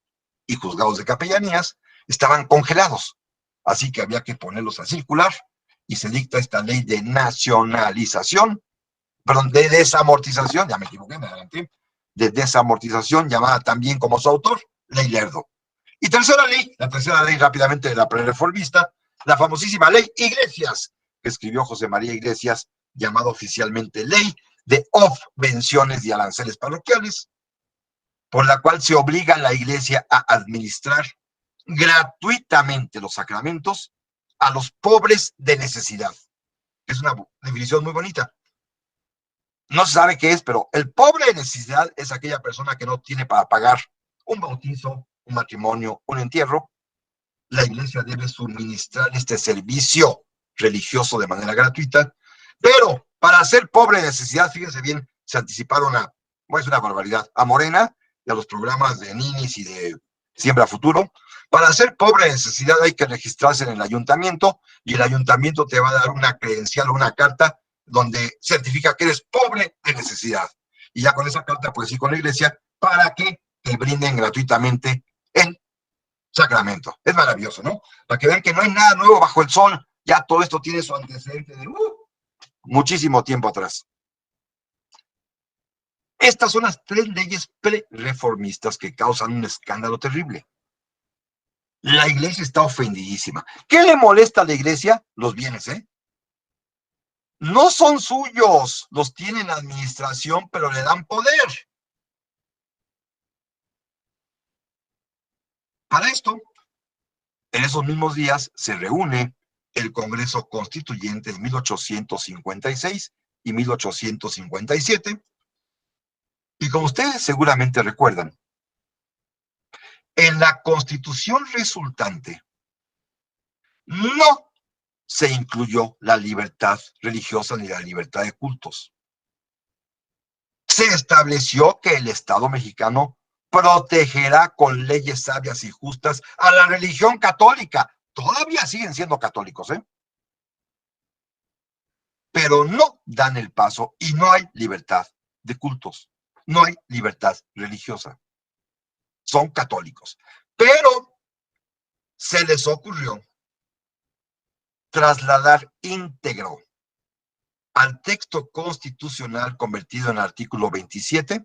y juzgados de capellanías, estaban congelados. Así que había que ponerlos a circular y se dicta esta ley de nacionalización, perdón, de desamortización, ya me equivoqué, me adelanté, de desamortización, llamada también como su autor, Ley Lerdo. Y tercera ley, la tercera ley rápidamente de la prereformista, la famosísima Ley Iglesias, que escribió José María Iglesias, llamada oficialmente Ley de Obvenciones y Aranceles Parroquiales, por la cual se obliga a la iglesia a administrar gratuitamente los sacramentos a los pobres de necesidad. Es una definición muy bonita. No se sabe qué es, pero el pobre de necesidad es aquella persona que no tiene para pagar un bautizo, un matrimonio, un entierro. La iglesia debe suministrar este servicio religioso de manera gratuita, pero para ser pobre de necesidad, fíjense bien, se anticiparon a, bueno, es una barbaridad, a Morena, y a los programas de Ninis y de Siembra Futuro. Para ser pobre de necesidad hay que registrarse en el ayuntamiento y el ayuntamiento te va a dar una credencial o una carta donde certifica que eres pobre de necesidad. Y ya con esa carta puedes ir con la iglesia para que te brinden gratuitamente el sacramento. Es maravilloso, ¿no? Para que vean que no hay nada nuevo bajo el sol. Ya todo esto tiene su antecedente de muchísimo tiempo atrás. Estas son las 3 leyes pre-reformistas que causan un escándalo terrible. La iglesia está ofendidísima. ¿Qué le molesta a la iglesia? Los bienes, ¿eh? No son suyos, los tiene en administración, pero le dan poder. Para esto, en esos mismos días se reúne el Congreso Constituyente de 1856 y 1857, y como ustedes seguramente recuerdan, en la Constitución resultante no se incluyó la libertad religiosa ni la libertad de cultos. Se estableció que el Estado mexicano protegerá con leyes sabias y justas a la religión católica. Todavía siguen siendo católicos, ¿eh? Pero no dan el paso y no hay libertad de cultos. No hay libertad religiosa. Son católicos. Pero se les ocurrió trasladar íntegro al texto constitucional convertido en artículo 27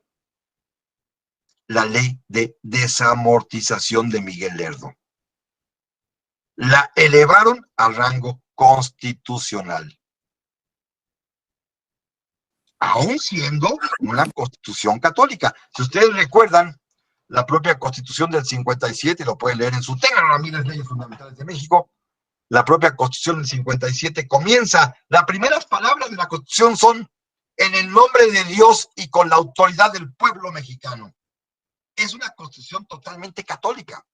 la ley de desamortización de Miguel Lerdo. La elevaron al rango constitucional, aún siendo una constitución católica. Si ustedes recuerdan, la propia Constitución del 57, lo pueden leer en su Tengan Ramírez, Leyes Fundamentales de México, la propia Constitución del 57 comienza, las primeras palabras de la Constitución son en el nombre de Dios y con la autoridad del pueblo mexicano. Es una Constitución totalmente católica,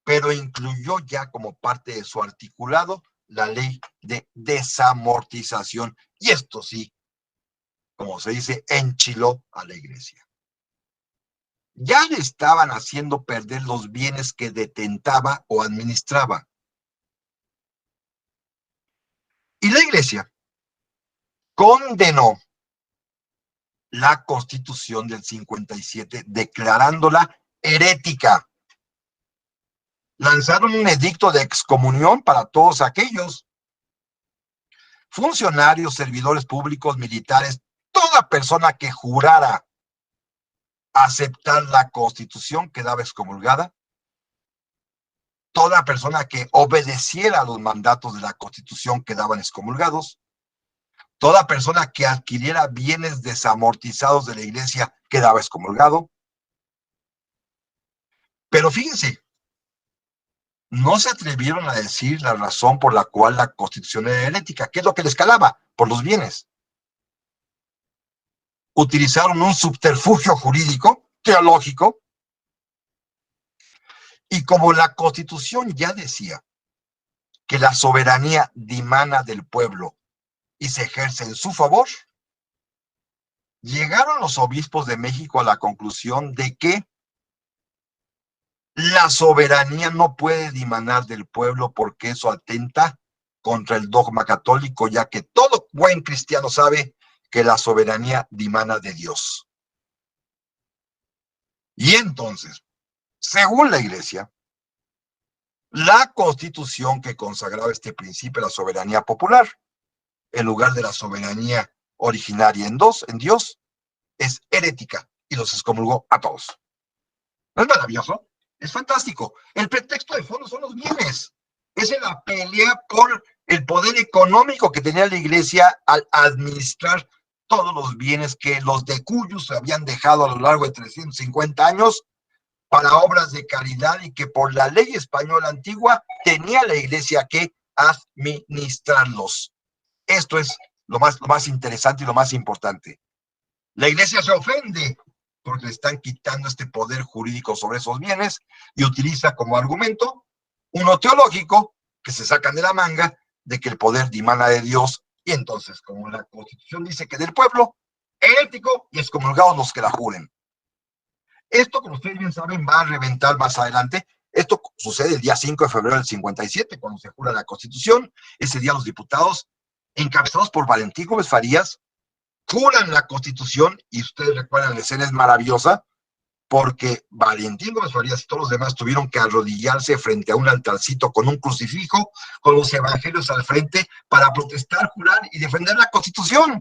pero incluyó ya como parte de su articulado la ley de desamortización, y esto sí, como se dice, enchiló a la iglesia. Ya le estaban haciendo perder los bienes que detentaba o administraba. Y la iglesia condenó la Constitución del 57, declarándola herética. Lanzaron un edicto de excomunión para todos aquellos funcionarios, servidores públicos, militares, toda persona que jurara aceptar la Constitución quedaba excomulgada. Toda persona que obedeciera a los mandatos de la Constitución quedaban excomulgados. Toda persona que adquiriera bienes desamortizados de la iglesia quedaba excomulgado. Pero fíjense, no se atrevieron a decir la razón por la cual la Constitución era herética. ¿Qué es lo que les calaba? Por los bienes. Utilizaron un subterfugio jurídico, teológico, y como la Constitución ya decía que la soberanía dimana del pueblo y se ejerce en su favor, llegaron los obispos de México a la conclusión de que la soberanía no puede dimanar del pueblo porque eso atenta contra el dogma católico, ya que todo buen cristiano sabe que la soberanía dimana de Dios. Y entonces, según la iglesia, la Constitución que consagraba este principio de la soberanía popular, en lugar de la soberanía originaria en Dios, es herética y los excomulgó a todos. ¿No es maravilloso? Es fantástico. El pretexto de fondo son los bienes. Es la pelea por el poder económico que tenía la iglesia al administrar todos los bienes que los decuyos habían dejado a lo largo de 350 años para obras de caridad y que por la ley española antigua tenía la iglesia que administrarlos. Esto es lo más interesante y lo más importante. La iglesia se ofende porque le están quitando este poder jurídico sobre esos bienes y utiliza como argumento uno teológico que se sacan de la manga de que el poder dimana de Dios y entonces como la Constitución dice que del pueblo, herético y excomulgados los que la juren. Esto, como ustedes bien saben, va a reventar más adelante. Esto sucede el día 5 de febrero del 57, cuando se jura la Constitución. Ese día los diputados, encabezados por Valentín Gómez Farías, juran la Constitución, y ustedes recuerdan, la escena es maravillosa, porque Valentín Gómez Farías y todos los demás tuvieron que arrodillarse frente a un altarcito con un crucifijo, con los evangelios al frente, para protestar, jurar y defender la Constitución.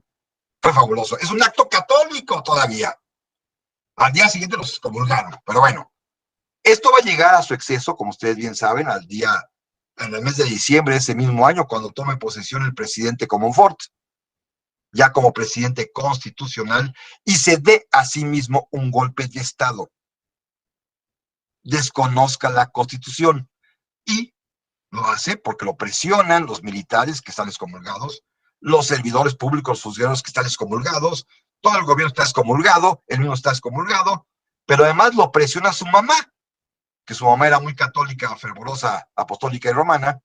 Fue fabuloso. Es un acto católico todavía. Al día siguiente los excomulgaron, pero bueno. Esto va a llegar a su exceso, como ustedes bien saben, en el mes de diciembre de ese mismo año, cuando tome posesión el presidente Comonfort, ya como presidente constitucional, y se dé a sí mismo un golpe de Estado. Desconozca la Constitución, y lo hace porque lo presionan los militares que están excomulgados, los servidores públicos, funcionarios que están excomulgados, todo el gobierno está excomulgado, él mismo está excomulgado, pero además lo presiona su mamá, que su mamá era muy católica, fervorosa, apostólica y romana.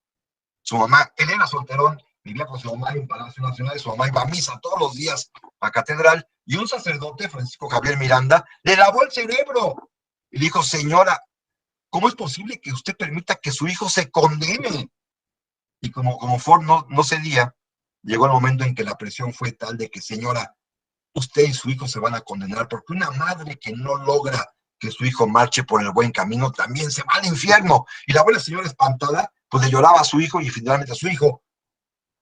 Su mamá, Elena Solterón, vivía con su mamá en Palacio Nacional, su mamá iba a misa todos los días a catedral, y un sacerdote, Francisco Javier Miranda, le lavó el cerebro y le dijo: señora, ¿cómo es posible que usted permita que su hijo se condene? Y como Ford no cedía, llegó el momento en que la presión fue tal de que: señora, usted y su hijo se van a condenar, porque una madre que no logra que su hijo marche por el buen camino también se va al infierno. Y la buena señora, espantada, pues le lloraba a su hijo, y finalmente a su hijo,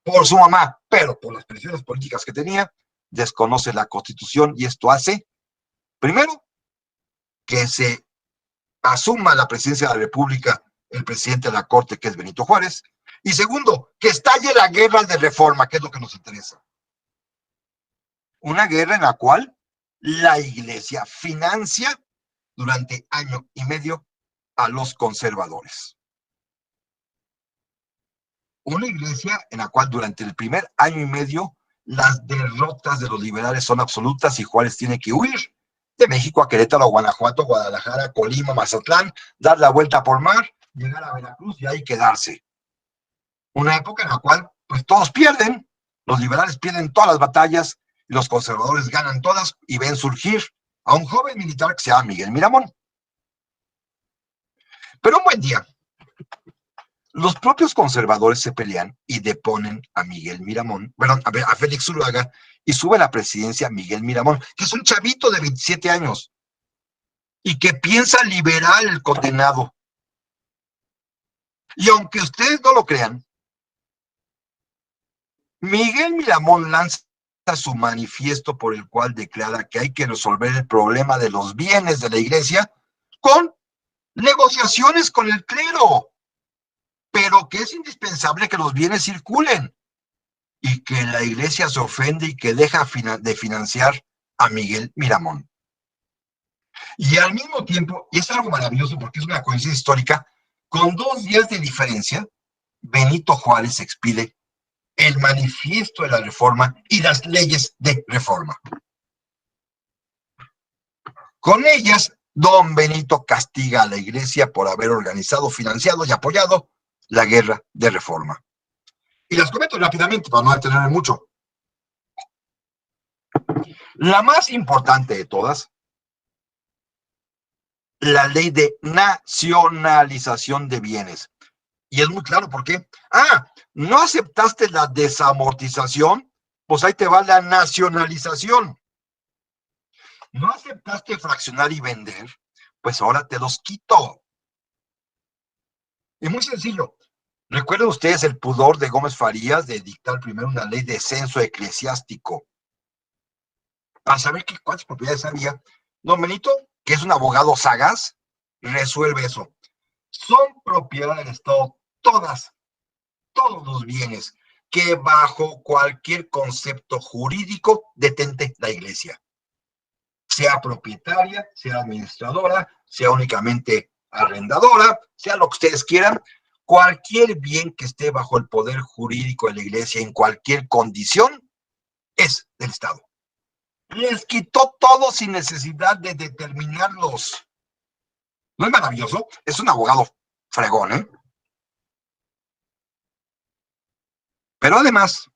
por su mamá, pero por las presiones políticas que tenía, desconoce la Constitución, y esto hace, primero, que se asuma la presidencia de la República el presidente de la Corte, que es Benito Juárez, y segundo, que estalle la guerra de reforma, que es lo que nos interesa. Una guerra en la cual la Iglesia financia durante año y medio a los conservadores. Una iglesia en la cual durante el primer año y medio las derrotas de los liberales son absolutas, y Juárez tiene que huir de México a Querétaro, Guanajuato, Guadalajara, Colima, Mazatlán, dar la vuelta por mar, llegar a Veracruz y ahí quedarse. Una época en la cual pues todos pierden, los liberales pierden todas las batallas y los conservadores ganan todas, y ven surgir a un joven militar que se llama Miguel Miramón. Pero un buen día, los propios conservadores se pelean y deponen a Miguel Miramón, a Félix Zuluaga, y sube a la presidencia Miguel Miramón, que es un chavito de 27 años y que piensa liberar el condenado. Y aunque ustedes no lo crean, Miguel Miramón lanza su manifiesto por el cual declara que hay que resolver el problema de los bienes de la iglesia con negociaciones con el clero, pero que es indispensable que los bienes circulen, y que la iglesia se ofende y que deja de financiar a Miguel Miramón. Y al mismo tiempo, y es algo maravilloso porque es una coincidencia histórica, con 2 días de diferencia, Benito Juárez expide el manifiesto de la reforma y las leyes de reforma. Con ellas, don Benito castiga a la iglesia por haber organizado, financiado y apoyado la guerra de reforma. Y las comento rápidamente para no detenerme mucho. La más importante de todas, la ley de nacionalización de bienes. Y es muy claro por qué. ¿No aceptaste la desamortización? Pues ahí te va la nacionalización. ¿No aceptaste fraccionar y vender? Pues ahora te los quito. Es muy sencillo. ¿Recuerdan ustedes el pudor de Gómez Farías de dictar primero una ley de censo eclesiástico para saber cuántas propiedades había? Don Benito, que es un abogado sagaz, resuelve eso. Son propiedad del Estado todos los bienes que bajo cualquier concepto jurídico detente la iglesia, sea propietaria, sea administradora, sea únicamente arrendadora, sea lo que ustedes quieran. Cualquier bien que esté bajo el poder jurídico de la iglesia en cualquier condición es del Estado. Les quitó todo sin necesidad de determinarlos. ¿No es maravilloso? Es un abogado fregón, ¿eh? Pero además,